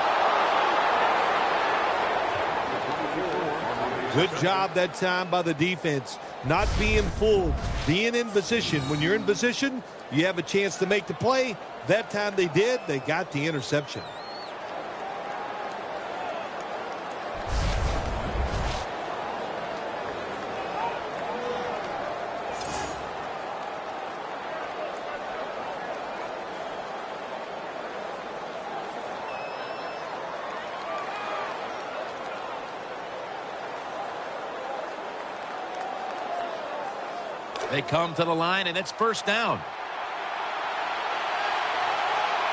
Good job that time by the defense. Not being fooled. Being in position. When you're in position, you have a chance to make the play. That time they did. They got the interception. They come to the line, and it's first down.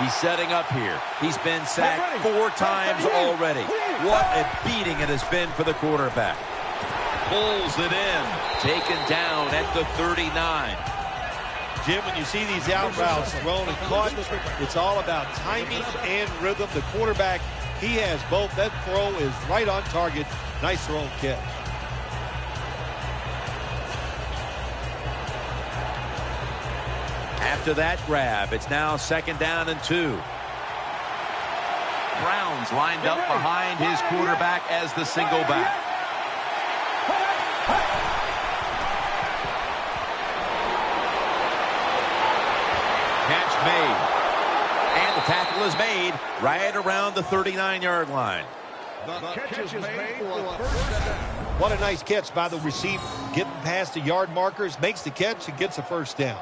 He's setting up here. He's been sacked 4 times already. What a beating it has been for the quarterback. Pulls it in. Taken down at the 39. Jim, when you see these out routes thrown and caught, it's all about timing and rhythm. The quarterback, he has both. That throw is right on target. Nice throw and catch. After that grab, it's now 2nd down and 2. Browns lined up behind his quarterback as the single back. Catch made. And the tackle is made right around the 39-yard line. The catch is made for a first down. What a nice catch by the receiver. Getting past the yard markers, makes the catch and gets a first down.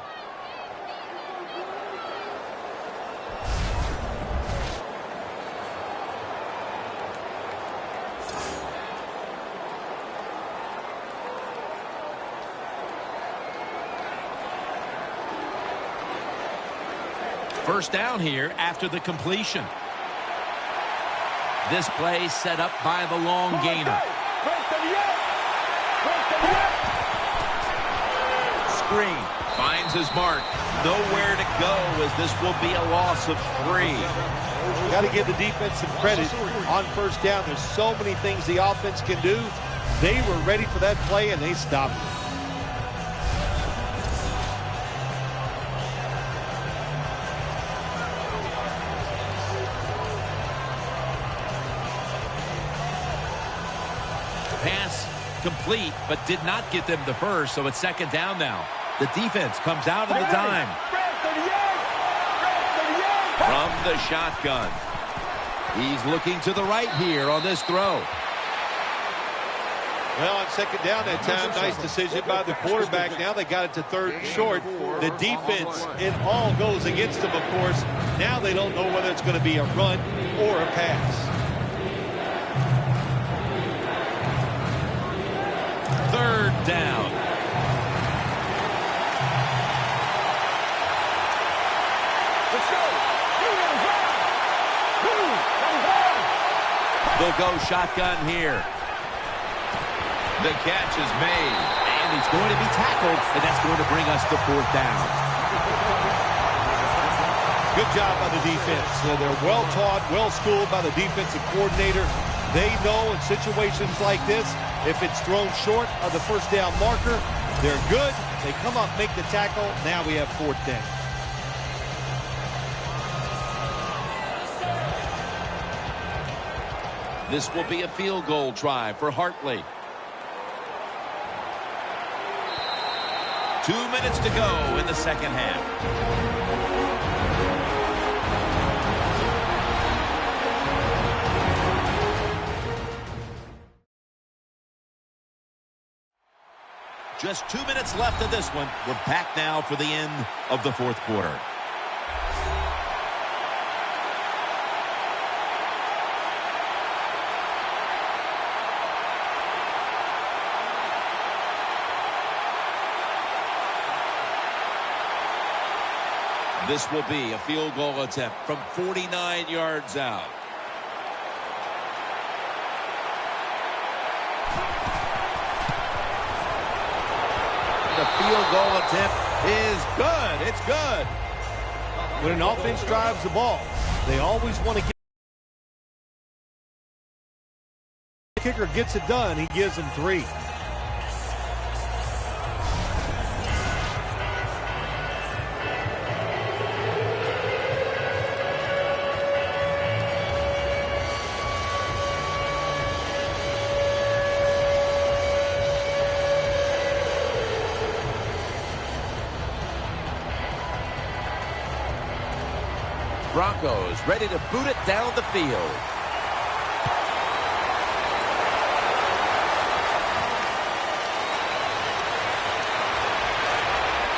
First down here after the completion. This play set up by the long gainer. Screen. Finds his mark. Nowhere to go as this will be a loss of 3. Got to give the defense some credit on first down. There's so many things the offense can do. They were ready for that play, and they stopped it. Pass complete, but did not get them the first, so it's 2nd down now. The defense comes out in the dime. From the shotgun. He's looking to the right here on this throw. Well, on 2nd down that time, nice decision by the quarterback. Now they got it to 3rd and short. The defense, it all goes against them, of course. Now they don't know whether it's going to be a run or a pass. 3rd down. Let's go. They'll go shotgun here. The catch is made. And he's going to be tackled, and that's going to bring us to 4th down. Good job by the defense. They're well-taught, well-schooled by the defensive coordinator. They know in situations like this, if it's thrown short of the first down marker, they're good. They come up, make the tackle. Now we have 4th down. This will be a field goal try for Hartley. 2 minutes to go in the 2nd half. Just 2 minutes left in this one. We're back now for the end of the 4th quarter. This will be a field goal attempt from 49 yards out. The field goal attempt is good. It's good. When an offense drives the ball, they always want to get the kicker gets it done. He gives them 3. Broncos ready to boot it down the field.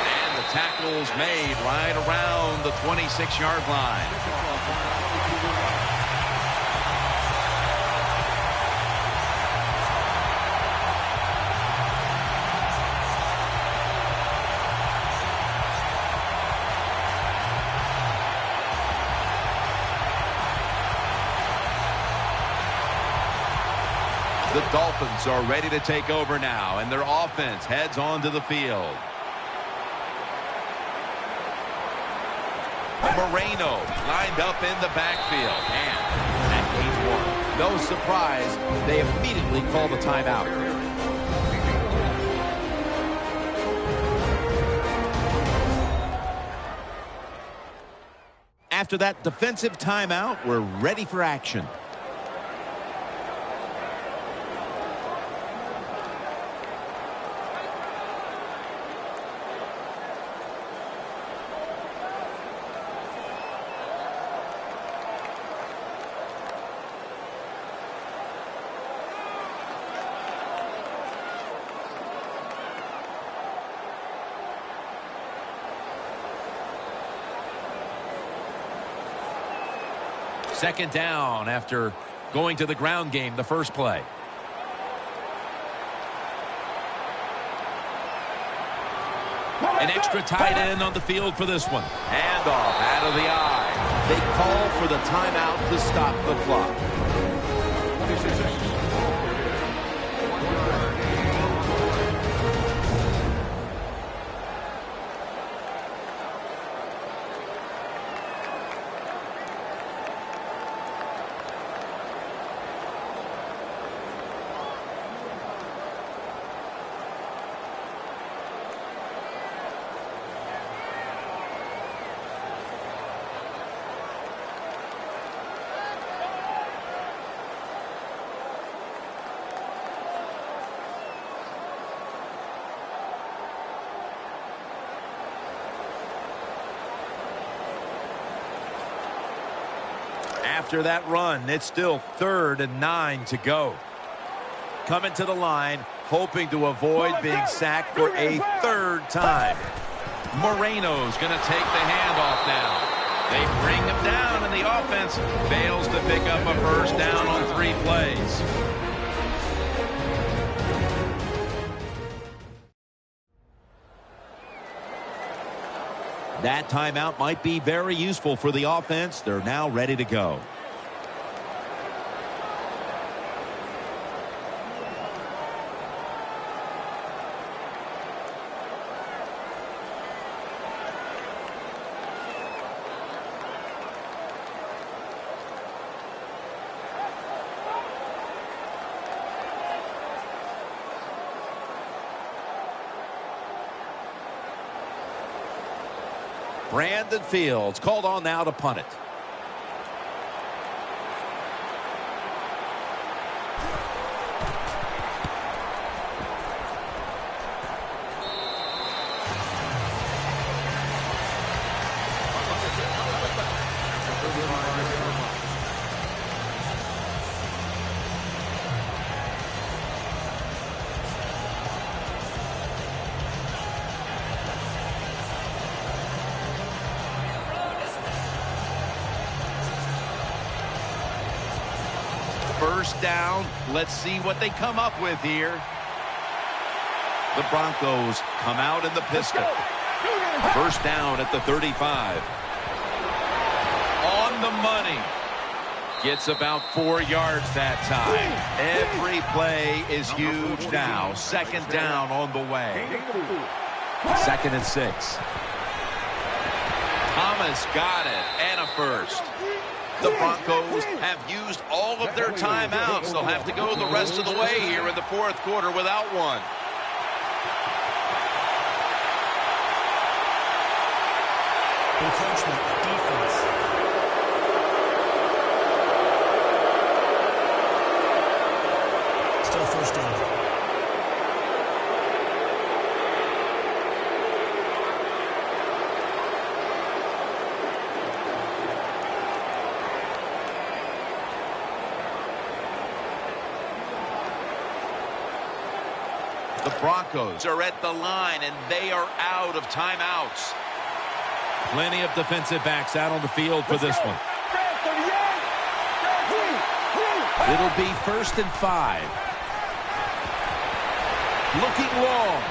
And the tackle's made right around the 26-yard line. The Dolphins are ready to take over now, and their offense heads onto the field. Moreno lined up in the backfield, and that gains one. No surprise, they immediately call the timeout. After that defensive timeout, we're ready for action. Second down after going to the ground game the first play. An extra tight end on the field for this one. Handoff out of the eye. They call for the timeout to stop the clock. After that run, it's still 3rd and 9 to go. Coming to the line, hoping to avoid being sacked for a 3rd time. Moreno's going to take the handoff now. They bring him down, and the offense fails to pick up a first down on 3 plays. That timeout might be very useful for the offense. They're now ready to go. Brandon Fields called on now to punt it. First down. Let's see what they come up with here. The Broncos come out in the pistol. First down at the 35. On the money. Gets about 4 yards that time. Every play is huge now. Second down on the way. 2nd and 6. Thomas got it, and a first. The Broncos have used all of their timeouts. They'll have to go the rest of the way here in the 4th quarter without one. Encroachment, defense. Still first down. The Broncos are at the line, and they are out of timeouts. Plenty of defensive backs out on the field for this one. It'll be 1st and 5. Looking long.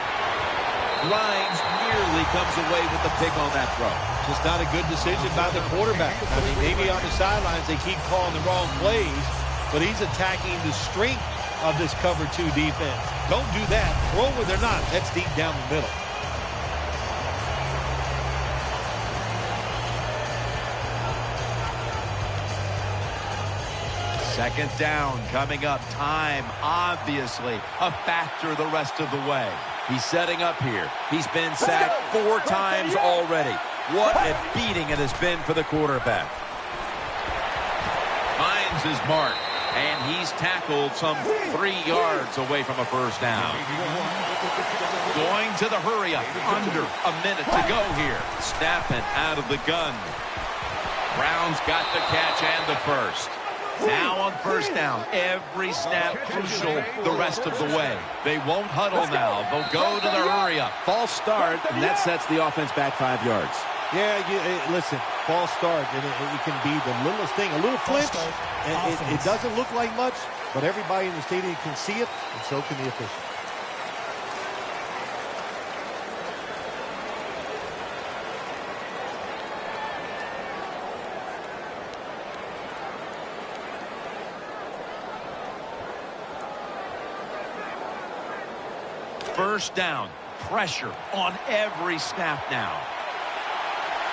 Grimes nearly comes away with the pick on that throw. Just not a good decision by the quarterback. I mean, maybe on the sidelines they keep calling the wrong plays, but he's attacking the strength of this cover 2 defense. Don't do that. Throw where they're not. That's deep down the middle. Second down coming up. Time, obviously, a factor the rest of the way. He's setting up here. He's been sacked 4 times already. What a beating it has been for the quarterback. Finds his mark, and he's tackled some 3 yards away from a first down. Going to the hurry up. Under a minute to go here. Snapping out of the gun. Browns got the catch and the first. Now on first down, every snap crucial the rest of the way. They won't huddle now. They'll go to the hurry up. False start, and that sets the offense back 5 yards. Yeah, listen, false start, and it can be the littlest thing. A little flinch, and it doesn't look like much, but everybody in the stadium can see it, and so can the official. First down, pressure on every snap now.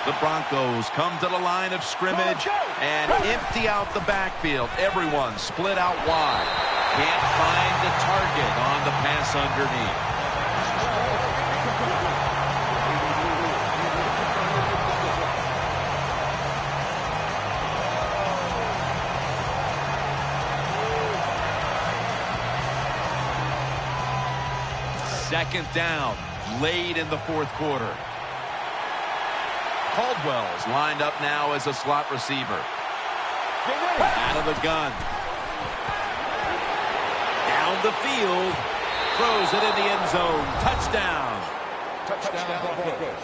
The Broncos come to the line of scrimmage and empty out the backfield. Everyone split out wide. Can't find the target on the pass underneath. Second down, late in the fourth quarter. Caldwell's lined up now as a slot receiver. Out of the gun. Down the field. Throws it in the end zone. Touchdown. Touchdown Broncos.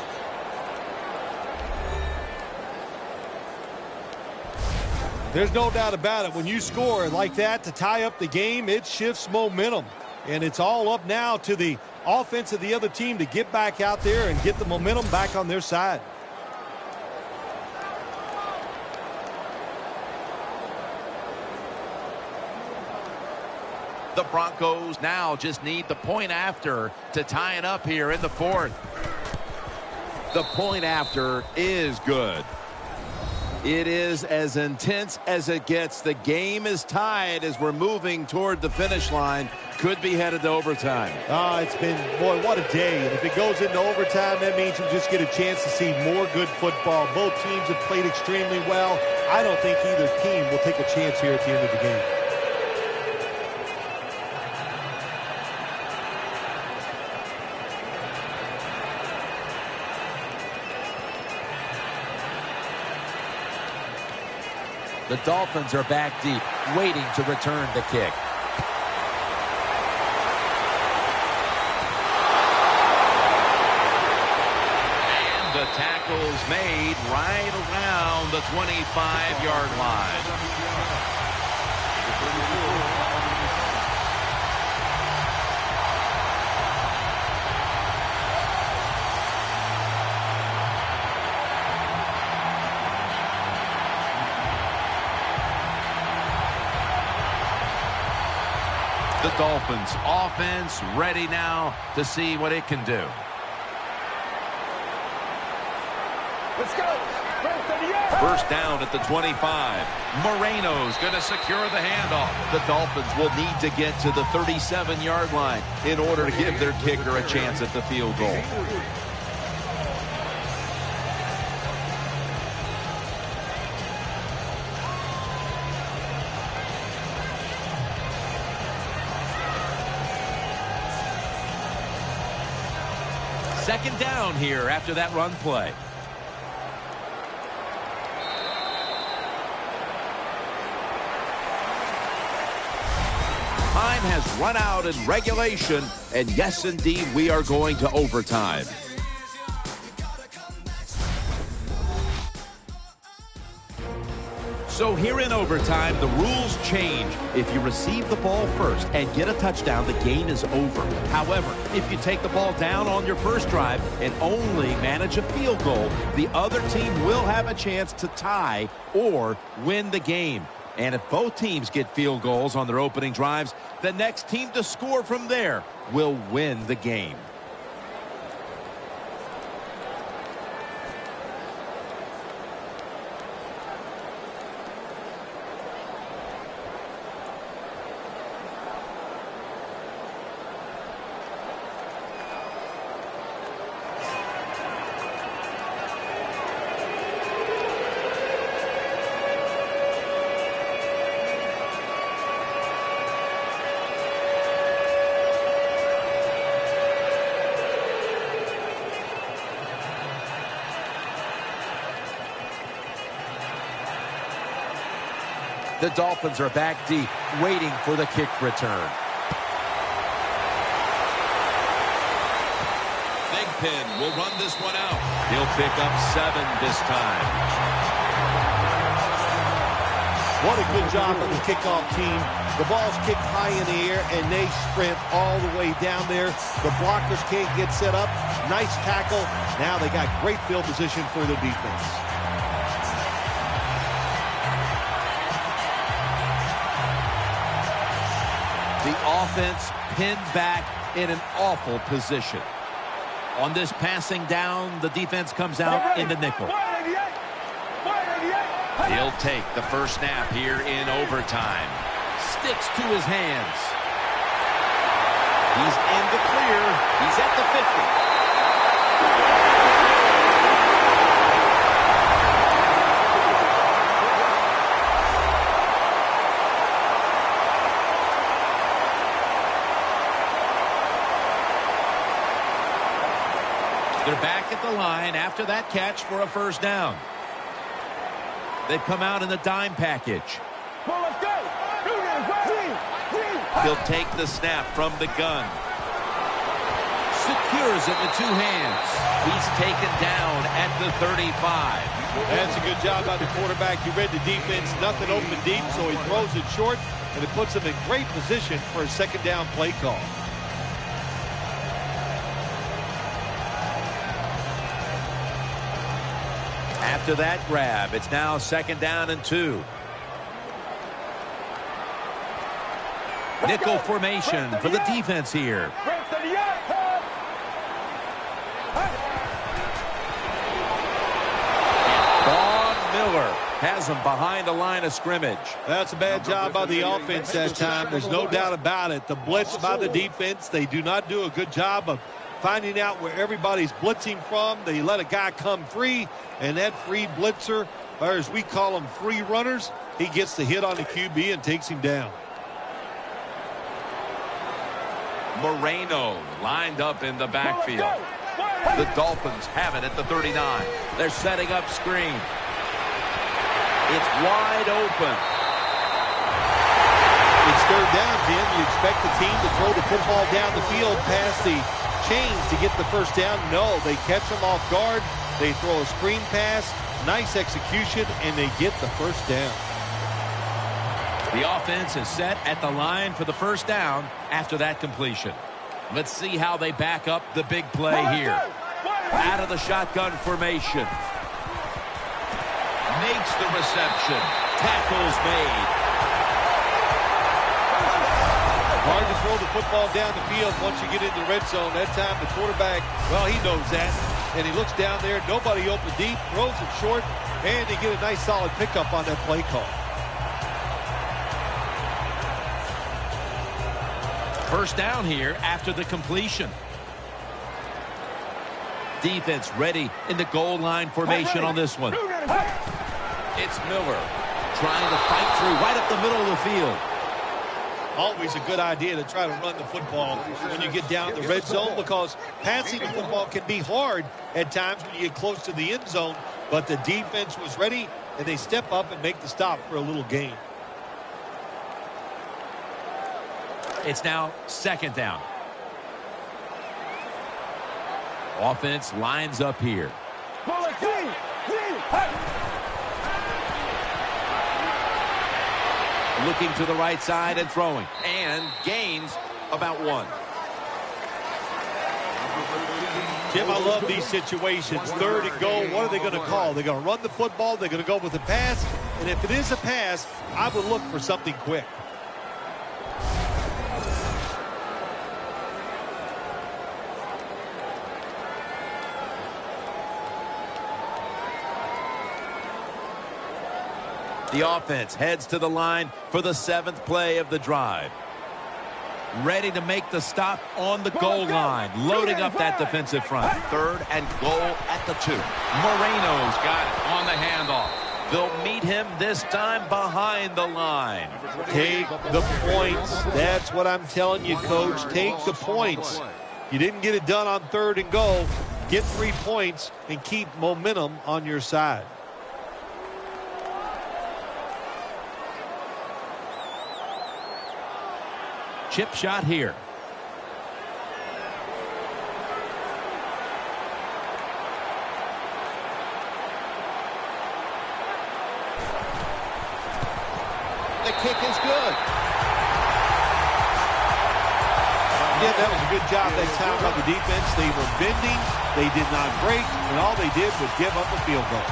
There's no doubt about it. When you score like that to tie up the game, it shifts momentum. And it's all up now to the offense of the other team to get back out there and get the momentum back on their side. The Broncos now just need the point after to tie it up here in the fourth. The point after is good. It is as intense as it gets. The game is tied as we're moving toward the finish line. Could be headed to overtime. It's been, boy, what a day. And if it goes into overtime, that means you just get a chance to see more good football. Both teams have played extremely well. I don't think either team will take a chance here at the end of the game. The Dolphins are back deep, waiting to return the kick. And the tackle's made right around the 25-yard line. The Dolphins offense ready now to see what it can do. Let's go. First down at the 25. Moreno's going to secure the handoff. The Dolphins will need to get to the 37-yard line in order to give their kicker a chance at the field goal. Second down here after that run play. Time has run out in regulation, and yes, indeed, we are going to overtime. So here in overtime, the rules change. If you receive the ball first and get a touchdown, the game is over. However, if you take the ball down on your first drive and only manage a field goal, the other team will have a chance to tie or win the game. And if both teams get field goals on their opening drives, the next team to score from there will win the game. The Dolphins are back deep, waiting for the kick return. Big Pin will run this one out. He'll pick up 7 this time. What a good job of the kickoff team. The ball's kicked high in the air, and they sprint all the way down there. The blockers can't get set up. Nice tackle. Now they got great field position for the defense. The offense pinned back in an awful position. On this passing down, the defense comes out in the nickel. He'll take the first snap here in overtime. Sticks to his hands. He's in the clear. He's at the 50. They're back at the line after that catch for a first down. They've come out in the dime package. He'll take the snap from the gun. Secures it with 2 hands. He's taken down at the 35. That's a good job by the quarterback. He read the defense, nothing open deep, so he throws it short, and it puts him in great position for a second down play call. After that grab, it's now 2nd down and 2. Nickel formation for the defense here. Vaughn Miller has him behind the line of scrimmage. That's a bad job by the offense that time. There's no doubt about it. The blitz by the defense, they do not do a good job of finding out where everybody's blitzing from. They let a guy come free, and that free blitzer, or as we call them, free runners, he gets the hit on the QB and takes him down. Moreno lined up in the backfield. The Dolphins have it at the 39. They're setting up screen. It's wide open. It's 3rd down, Jim. You expect the team to throw the football down the field past the chains to get the first down. No, they catch them off guard. They throw a screen pass. Nice execution, and they get the first down. The offense is set at the line for the first down after that completion. Let's see how they back up the big play here. Out of the shotgun formation. Makes the reception. Tackles made. Hard to throw the football down the field once you get into the red zone. That time the quarterback, well, he knows that. And he looks down there, nobody open deep, throws it short, and they get a nice solid pickup on that play call. First down here after the completion. Defense ready in the goal line formation on this one. It's Miller trying to fight through right up the middle of the field. Always a good idea to try to run the football when you get down the red zone, because passing the football can be hard at times when you get close to the end zone. But the defense was ready, and they step up and make the stop for a little gain. It's now 2nd down. Offense lines up here. Looking to the right side and throwing. And gains about 1. Jim, I love these situations. 3rd and goal, what are they going to call? They're going to run the football, they're going to go with a pass, and if it is a pass, I would look for something quick. The offense heads to the line for the 7th play of the drive. Ready to make the stop on the goal line. Loading up that defensive front. 3rd and goal at the 2. Moreno's got it on the handoff. They'll meet him this time behind the line. Take the points. That's what I'm telling you, Coach. Take the points. You didn't get it done on 3rd and goal. Get 3 points and keep momentum on your side. Chip shot here. The kick is good. Yeah, that was a good job that time by the defense. They were bending. They did not break. And all they did was give up a field goal.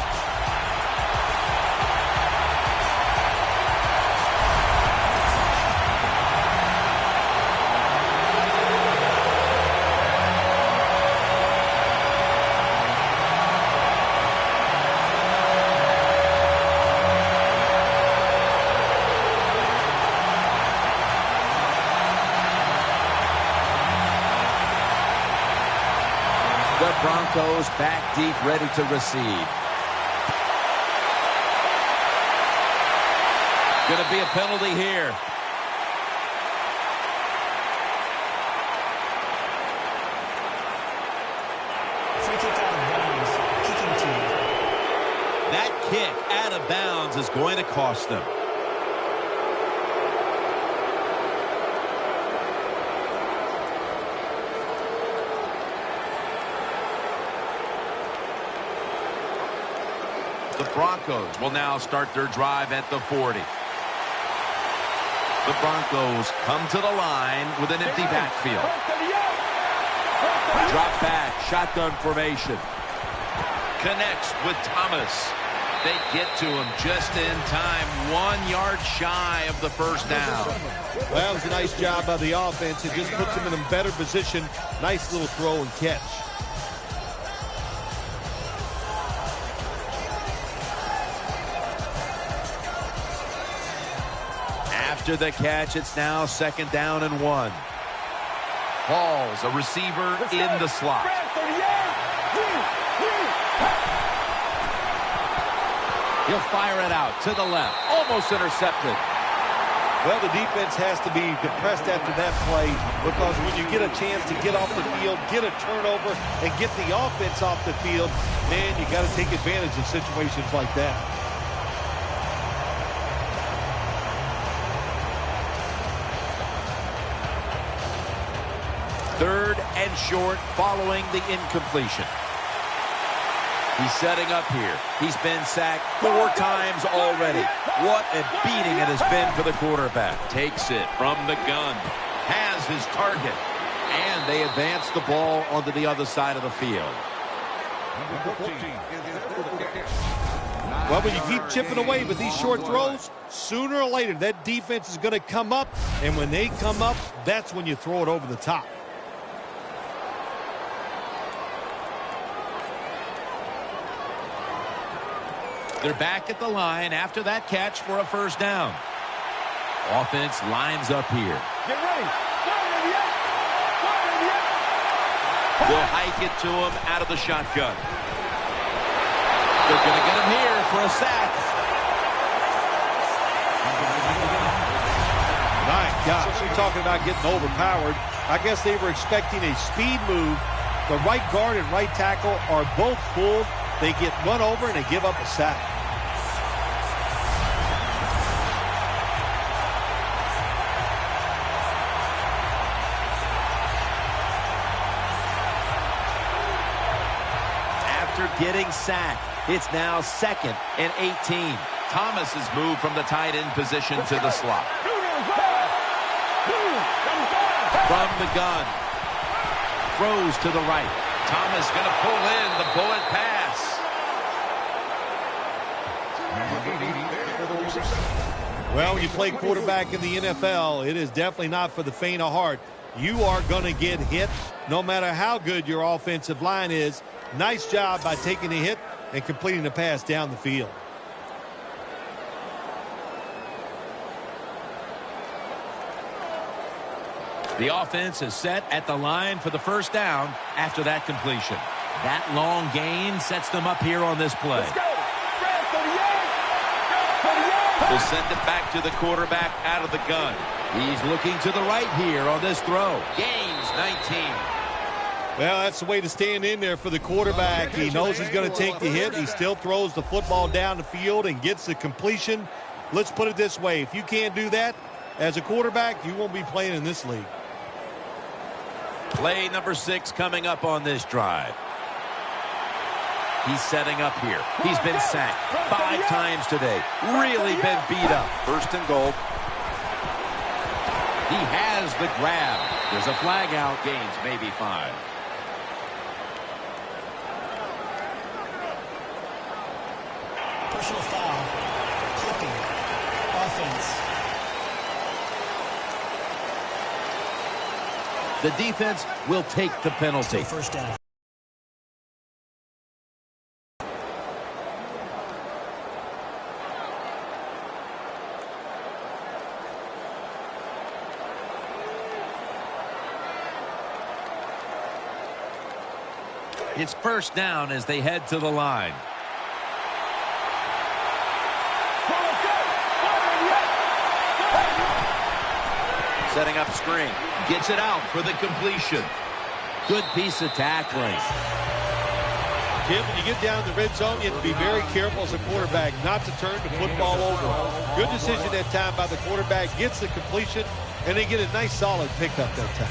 Broncos back deep, ready to receive. Going to be a penalty here. Free kick out of bounds. Kicking team. That kick out of bounds is going to cost them. The Broncos will now start their drive at the 40. The Broncos come to the line with an empty backfield. Drop back, shotgun formation. Connects with Thomas. They get to him just in time, 1 yard shy of the first down. Well, that was a nice job by the offense. It just puts them in a better position. Nice little throw and catch. After the catch, it's now 2nd down and 1. Hall's a receiver in the slot. He'll fire it out to the left. Almost intercepted. Well, the defense has to be depressed after that play because when you get a chance to get off the field, get a turnover, and get the offense off the field, man, you got to take advantage of situations like that. 3rd and short following the incompletion. He's setting up here. He's been sacked 4 times already. What a beating it has been for the quarterback. Takes it from the gun. Has his target. And they advance the ball onto the other side of the field. Well, when you keep chipping away with these short throws, sooner or later that defense is going to come up. And when they come up, that's when you throw it over the top. They're back at the line after that catch for a first down. Offense lines up here. Get ready. They'll hike it to him out of the shotgun. They're going to get him here for a sack. My gosh, you're talking about getting overpowered. I guess they were expecting a speed move. The right guard and right tackle are both pulled. They get run over and they give up a sack. After getting sacked, it's now 2nd and 18. Thomas has moved from the tight end position to the slot. From the gun. throws to the right. Thomas going to pull in the bullet pass. Well, when you play quarterback in the NFL, it is definitely not for the faint of heart. You are going to get hit no matter how good your offensive line is. Nice job by taking the hit and completing the pass down the field. The offense is set at the line for the first down after that completion. That long gain sets them up here on this play. Let's go. Brad, 38. 38. Will send it back to the quarterback out of the gun. He's looking to the right here on this throw. Gains 19. Well, that's the way to stand in there for the quarterback. He knows he's going to take the hit. He still throws the football down the field and gets the completion. Let's put it this way. If you can't do that as a quarterback, you won't be playing in this league. Play number 6 coming up on this drive. He's setting up here. He's been sacked 5 times today. Really been beat up. First and goal. He has the grab. There's a flag out. Gains maybe 5. Personal foul. Clipping. Offense. The defense will take the penalty. First down. It's first down as they head to the line. Setting up screen. Gets it out for the completion. Good piece of tackling. Tim, when you get down in the red zone, you have to be very careful as a quarterback not to turn the football over. Good decision that time by the quarterback. Gets the completion, and they get a nice solid pickup that time.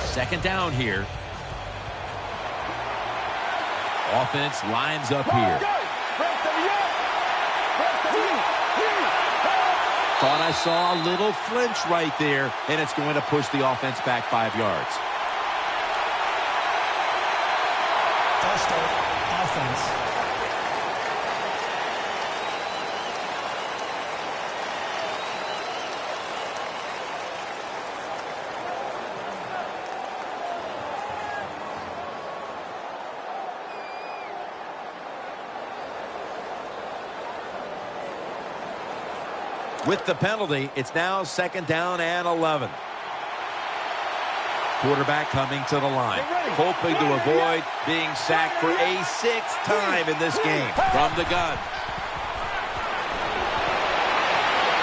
Second down here. Offense lines up here. Thought I saw a little flinch right there, and it's going to push the offense back 5 yards. False start. Offense. With the penalty, it's now second down and 11. Quarterback coming to the line, hoping to avoid being sacked for a 6th time in this game. From the gun.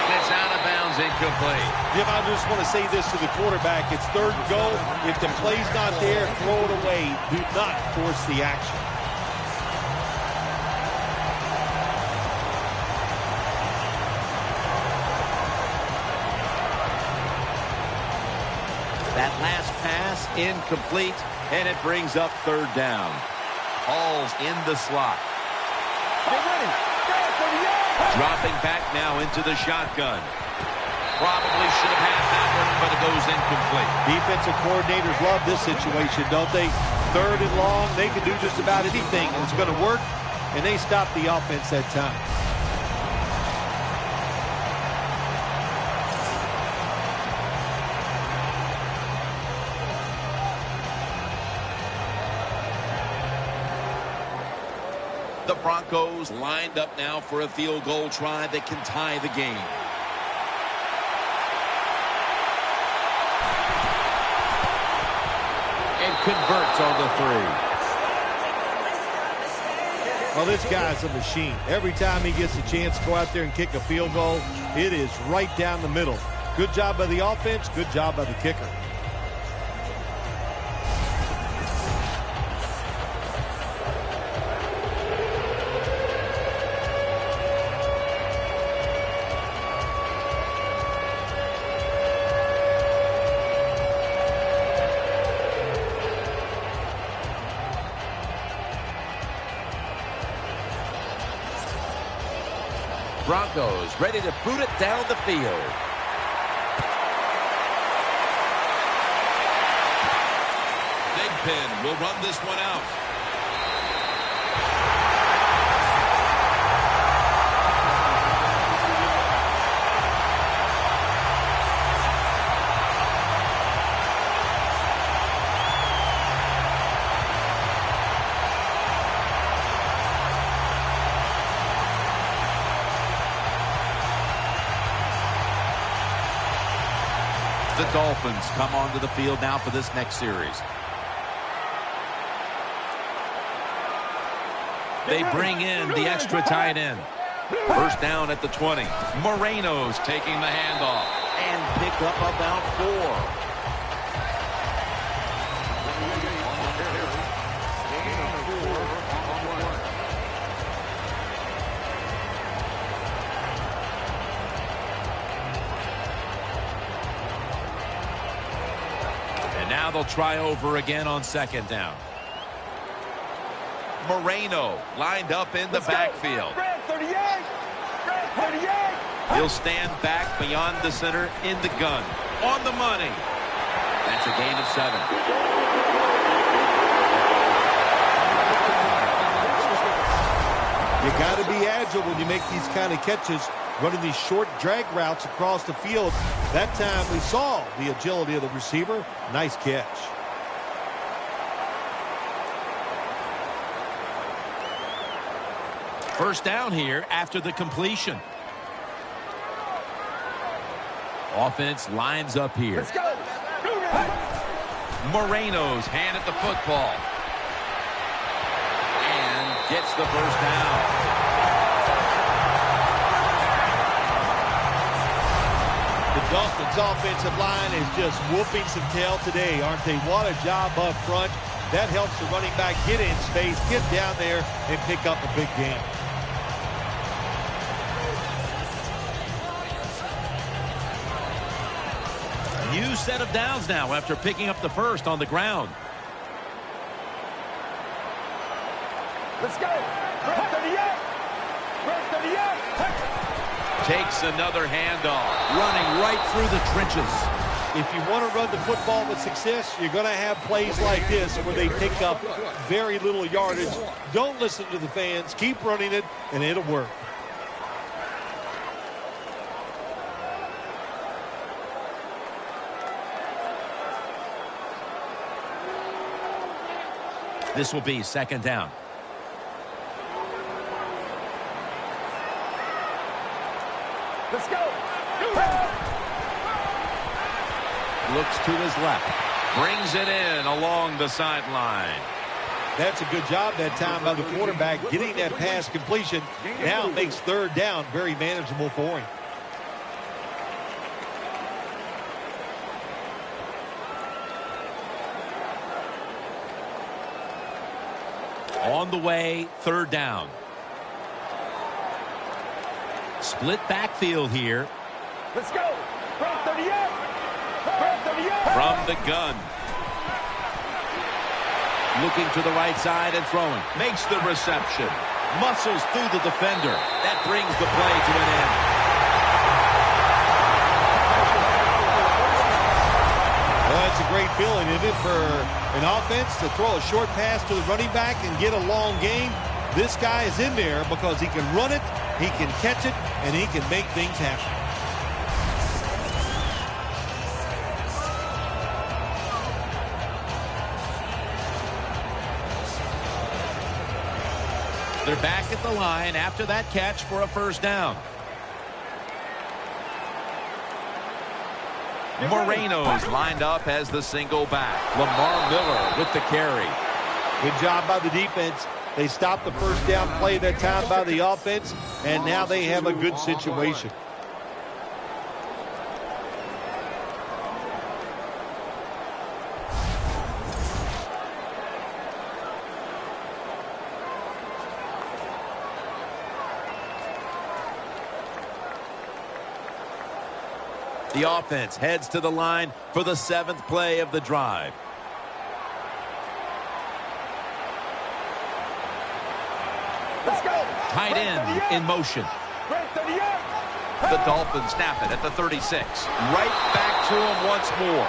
It's out of bounds, incomplete. Jim, I just want to say this to the quarterback. It's third and goal. If the play's not there, throw it away. Do not force the action. That last pass incomplete, and it brings up third down. Hall's in the slot. Dropping back now into the shotgun. Probably should have had that one, but it goes incomplete. Defensive coordinators love this situation, don't they? Third and long, they can do just about anything, and it's going to work, and they stop the offense that time. The Broncos lined up now for a field goal try that can tie the game. And converts on the 3. Well, this guy's a machine. Every time he gets a chance to go out there and kick a field goal, it is right down the middle. Good job by the offense, good job by the kicker. Broncos ready to boot it down the field. pin will run this one out. The Dolphins come onto the field now for this next series. They bring in the extra tight end. First down at the 20. Moreno's taking the handoff. And pick up about 4. Now they'll try over again on second down. Moreno lined up in the backfield. He'll stand back beyond the center in the gun. On the money. That's a gain of 7. You got to be agile when you make these kind of catches, running these short drag routes across the field. That time we saw the agility of the receiver. Nice catch. First down here after the completion. Offense lines up here. Let's go. Moreno's hand at the football. And gets the first down. The Dolphins offensive line is just whooping some tail today, aren't they? What a job up front. That helps the running back get in space, get down there, and pick up a big gain. New set of downs now after picking up the first on the ground. Let's go. 38. 38. Takes another handoff, running right through the trenches. If you want to run the football with success, you're going to have plays like this where they pick up very little yardage. Don't listen to the fans. Keep running it, and it'll work. This will be second down. Let's go. Looks to his left. Brings it in along the sideline. That's a good job that time by the quarterback getting that pass completion. Now it makes third down very manageable for him. On the way, third down. Split backfield here. Let's go. 38. From the gun. Looking to the right side and throwing. Makes the reception. Muscles through the defender. That brings the play to an end. Well, that's a great feeling, isn't it, for an offense to throw a short pass to the running back and get a long gain. This guy is in there because he can run it, he can catch it, and he can make things happen. They're back at the line after that catch for a first down. Moreno's lined up as the single back. Lamar Miller with the carry. Good job by the defense. They stopped the first down play that time by the offense, and now they have a good situation. The offense heads to the line for the 7th play of the drive. Let's go. Tight end in motion. The Dolphins snap it at the 36. Right back to him once more.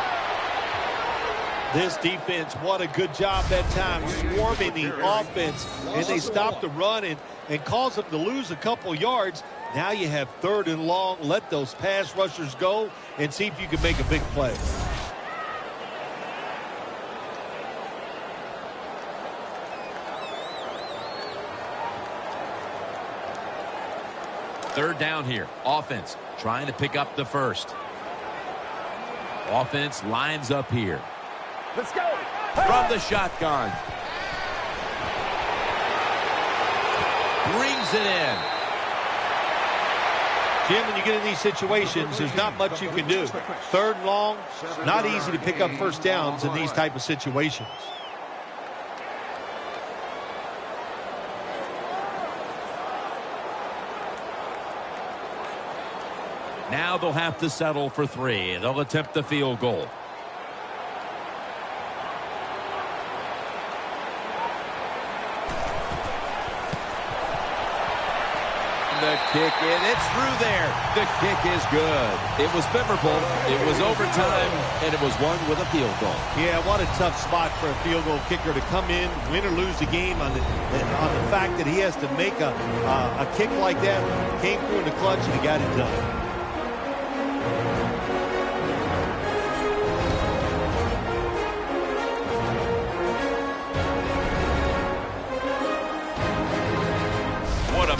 This defense, what a good job that time, swarming the offense, and they stopped the run and caused them to lose a couple yards. Now you have 3rd and long. Let those pass rushers go and see if you can make a big play. Third down here. Offense trying to pick up the first. Offense lines up here. Let's go. From the shotgun. Brings it in. Jim, when you get in these situations, there's not much you can do. 3rd and long, not easy to pick up first downs in these type of situations. Now they'll have to settle for 3. They'll attempt the field goal. The kick in. It's through there. The kick is good. It was memorable. It was overtime, and it was won with a field goal. Yeah, what a tough spot for a field goal kicker to come in, win or lose the game on the fact that he has to make a kick like that. Came through in the clutch, and he got it done.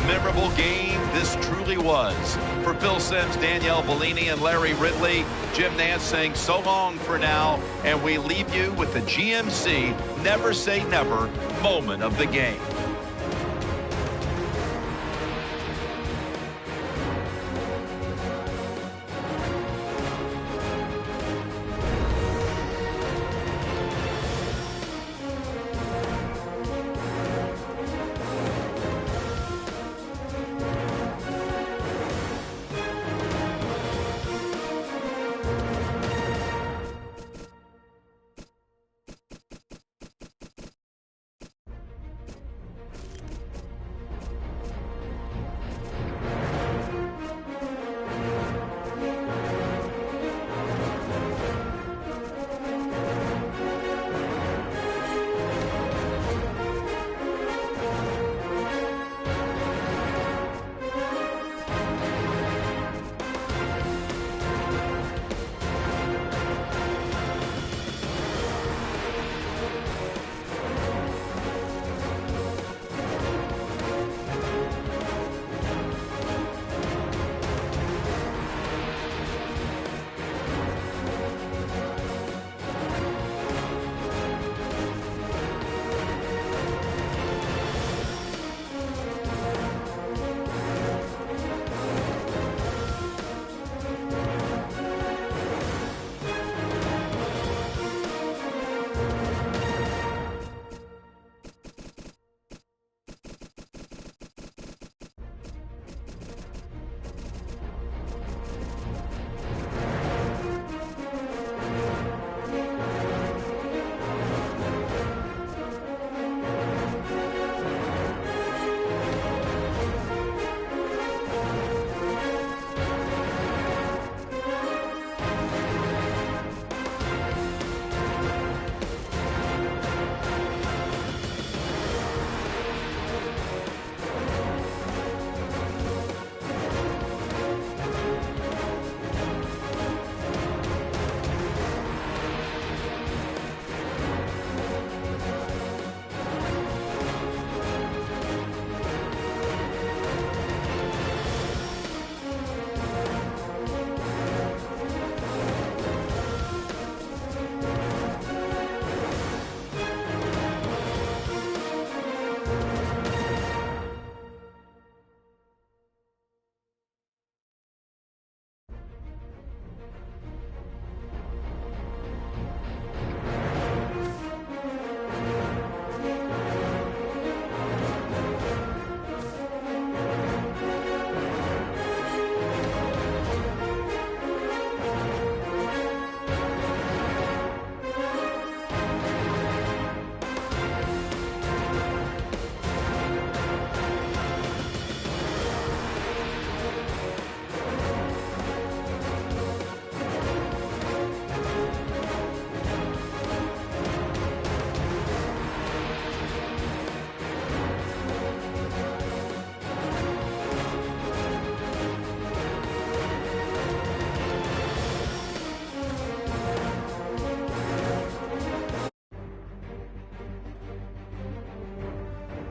Memorable game this truly was. For Phil Simms, Danielle Bellini, and Larry Ridley, Jim Nance saying so long for now, and we leave you with the GMC Never Say Never moment of the game.